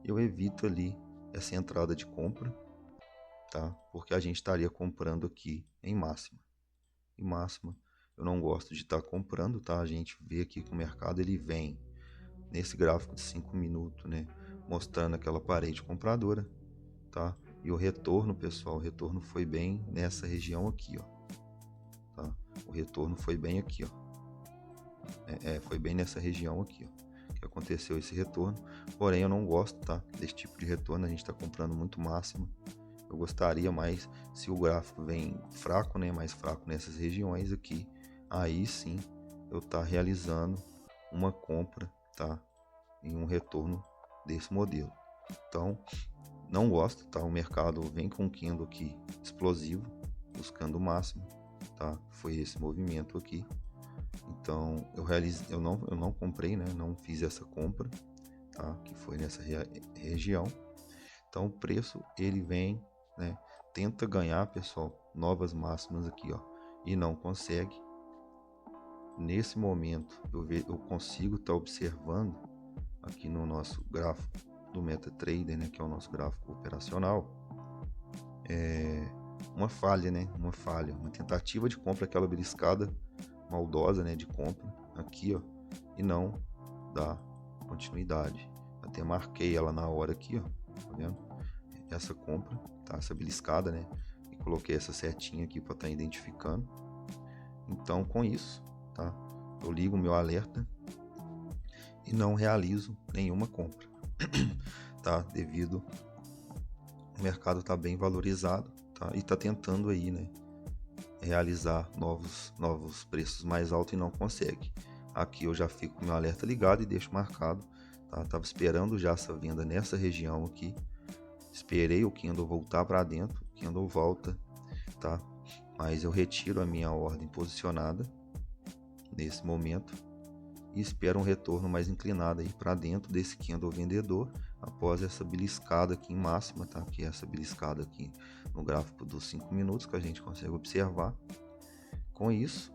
Eu evito ali essa entrada de compra, tá, porque a gente estaria comprando aqui em máxima. Em máxima, eu não gosto de estar comprando, tá? A gente vê aqui que o mercado ele vem nesse gráfico de 5 minutos, né, mostrando aquela parede compradora, tá? E o retorno, pessoal, o retorno foi bem nessa região aqui, ó, tá? O retorno foi bem aqui, ó. Foi bem nessa região aqui, ó, que aconteceu esse retorno. Porém, eu não gosto, tá, desse tipo de retorno. A gente está comprando muito máximo. Eu gostaria mais se o gráfico vem fraco, né, mais fraco nessas regiões aqui. Aí sim, eu tá realizando uma compra, tá, em um retorno desse modelo. Então, não gosto, tá? O mercado vem com um candle aqui explosivo, buscando o máximo, tá? Foi esse movimento aqui. Então eu não comprei, né? Não fiz essa compra, tá? Que foi nessa região. Então o preço ele vem, né? Tenta ganhar, pessoal, novas máximas aqui, ó, e não consegue. Nesse momento eu consigo estar observando aqui no nosso gráfico do MetaTrader, né? Que é o nosso gráfico operacional, uma falha, né? Uma tentativa de compra, aquela beliscada maldosa, né? De compra aqui, ó, e não dá continuidade. Até marquei ela na hora aqui, ó, tá vendo? Essa compra, tá? Essa beliscada, né? E coloquei essa setinha aqui para estar identificando. Então, com isso, tá? Eu ligo o meu alerta e não realizo nenhuma compra, tá? Devido o mercado tá bem valorizado, tá? E tá tentando aí, né? Realizar novos preços mais altos e não consegue. Aqui eu já fico com o meu alerta ligado e deixo marcado, tá? Tava esperando já essa venda nessa região aqui. Esperei o candle voltar para dentro, o candle volta, tá? Mas eu retiro a minha ordem posicionada nesse momento e espero um retorno mais inclinado aí para dentro desse candle vendedor após essa beliscada aqui em máxima, tá? Que é essa beliscada aqui no gráfico dos 5 minutos que a gente consegue observar. Com isso,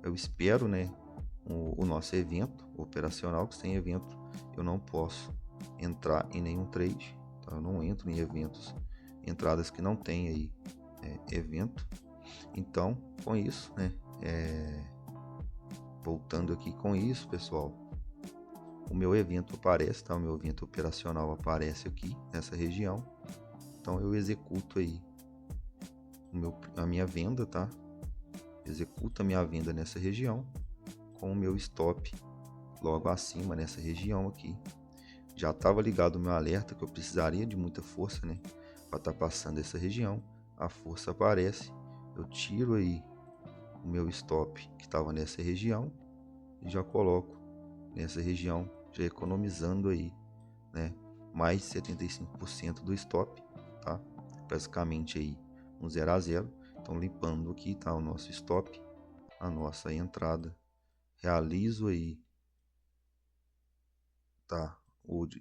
eu espero, né, o nosso evento operacional, que sem evento eu não posso entrar em nenhum trade. Eu não entro em eventos, entradas que não tem aí evento. Então, com isso, né, voltando aqui com isso, pessoal, o meu evento aparece, tá? O meu evento operacional aparece aqui nessa região. Então eu executo aí a minha venda, tá? Executo a minha venda nessa região com o meu stop logo acima nessa região aqui. Já estava ligado o meu alerta que eu precisaria de muita força, né, para estar passando essa região. A força aparece, eu tiro aí o meu stop que estava nessa região e já coloco nessa região, já economizando aí, né, mais de 75% do stop, tá? Basicamente aí um 0 a 0. Então limpando aqui, tá, o nosso stop, a nossa entrada, realizo aí, tá?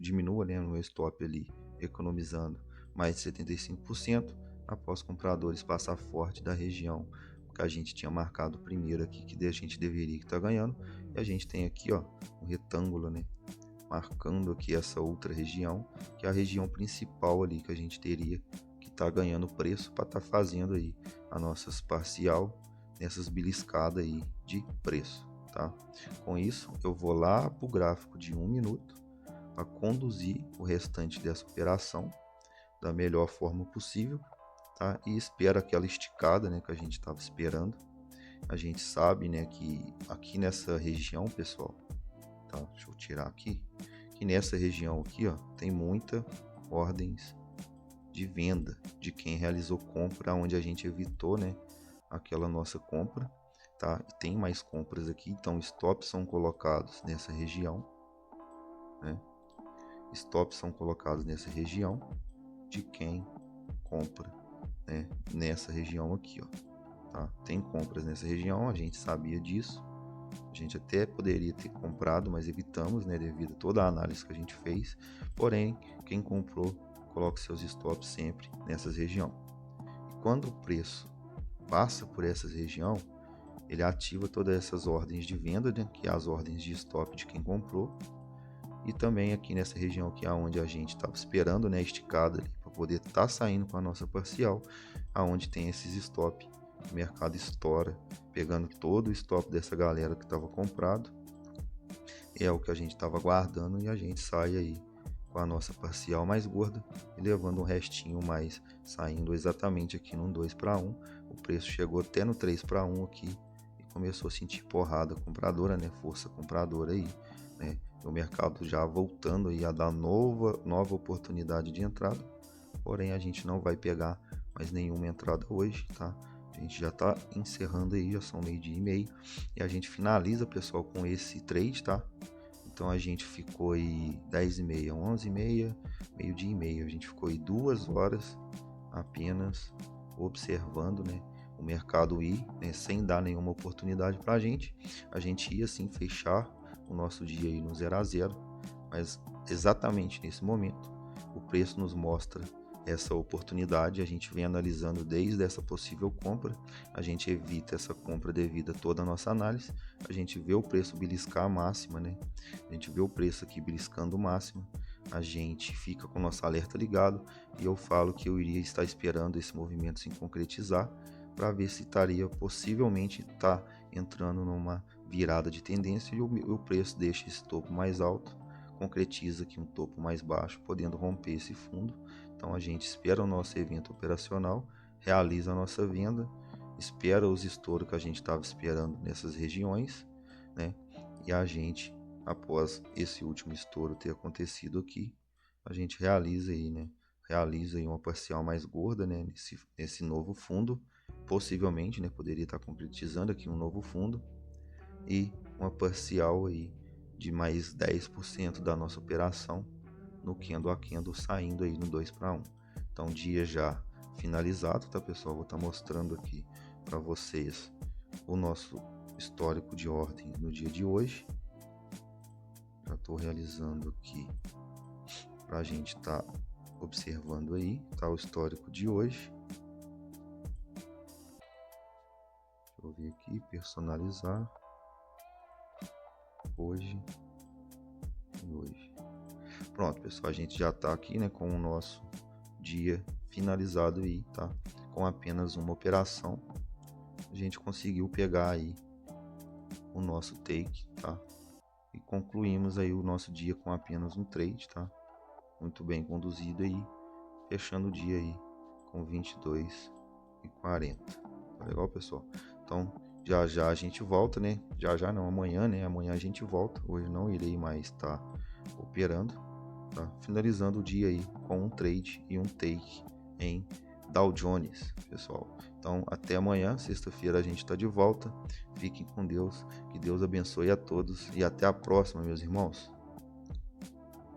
Diminua, né, no meu stop ali, economizando mais de 75%, após compradores passar forte da região que a gente tinha marcado primeiro aqui, que a gente deveria estar ganhando, e a gente tem aqui, ó, um retângulo, né, marcando aqui essa outra região, que é a região principal ali que a gente teria que estar ganhando preço para estar fazendo aí a nossas parcial nessas beliscadas aí de preço. Tá? Com isso, eu vou lá para o gráfico de 1 minuto para conduzir o restante dessa operação da melhor forma possível, tá? E espero aquela esticada, né, que a gente estava esperando. A gente sabe, né, que aqui nessa região, pessoal, tá? Deixa eu tirar aqui, que nessa região aqui, ó, tem muita ordens de venda de quem realizou compra, onde a gente evitou, né, aquela nossa compra. Tá? E tem mais compras aqui, então stops são colocados nessa região, né? Stops são colocados nessa região de quem compra, né, nessa região aqui, ó. Tá? Tem compras nessa região, a gente sabia disso, a gente até poderia ter comprado, mas evitamos, né, devido a toda a análise que a gente fez. Porém, quem comprou, coloque seus stops sempre nessas regiões. E quando o preço passa por essas regiões, ele ativa todas essas ordens de venda, né, que é as ordens de stop de quem comprou, e também aqui nessa região que é onde a gente estava esperando, né, esticada ali para poder estar saindo com a nossa parcial, aonde tem esses stop, o mercado estoura, pegando todo o stop dessa galera que estava comprado, é o que a gente estava guardando, e a gente sai aí com a nossa parcial mais gorda e levando um restinho mais, saindo exatamente aqui num 2 para 1, o preço chegou até no 3 para 1 aqui, começou a sentir porrada compradora, né, força compradora aí, né, o mercado já voltando aí a dar nova oportunidade de entrada, porém a gente não vai pegar mais nenhuma entrada hoje, tá? A gente já tá encerrando aí, já são 12:30 e a gente finaliza, pessoal, com esse trade, tá? Então a gente ficou aí 10:30, 11:30, 12:30, a gente ficou aí 2 horas apenas observando, né, o mercado ir, né, sem dar nenhuma oportunidade para a gente ia sim fechar o nosso dia aí no 0 a 0, mas exatamente nesse momento o preço nos mostra essa oportunidade. A gente vem analisando desde essa possível compra, a gente evita essa compra devido a toda a nossa análise, a gente vê o preço beliscar a máxima, né? A gente vê o preço aqui beliscando máxima, a gente fica com o nosso alerta ligado e eu falo que eu iria estar esperando esse movimento se concretizar para ver se estaria possivelmente entrando numa virada de tendência e o preço deixa esse topo mais alto, concretiza aqui um topo mais baixo, podendo romper esse fundo. Então a gente espera o nosso evento operacional, realiza a nossa venda, espera os estouros que a gente estava esperando nessas regiões, né? E a gente, após esse último estouro ter acontecido aqui, a gente realiza aí, né? Realiza aí uma parcial mais gorda, né? Nesse novo fundo, possivelmente, né? Poderia estar concretizando aqui um novo fundo e uma parcial aí de mais 10% da nossa operação no candle a candle, saindo aí no 2 para 1. Então, dia já finalizado, tá, pessoal? Vou estar mostrando aqui para vocês o nosso histórico de ordem no dia de hoje. Já estou realizando aqui para a gente estar observando aí, tá, o histórico de hoje. Deixa eu ver aqui, personalizar. Hoje e hoje. Pronto, pessoal, a gente já está aqui, né, com o nosso dia finalizado aí, tá? Com apenas uma operação, a gente conseguiu pegar aí o nosso take, tá? E concluímos aí o nosso dia com apenas um trade, tá? Muito bem conduzido aí, fechando o dia aí com 22,40. Tá legal, pessoal? Então, já já a gente volta, né? Já já não, amanhã, né? Amanhã a gente volta. Hoje não irei mais estar operando, tá? Finalizando o dia aí com um trade e um take em Dow Jones, pessoal. Então, até amanhã, sexta-feira, a gente está de volta. Fiquem com Deus, que Deus abençoe a todos e até a próxima, meus irmãos.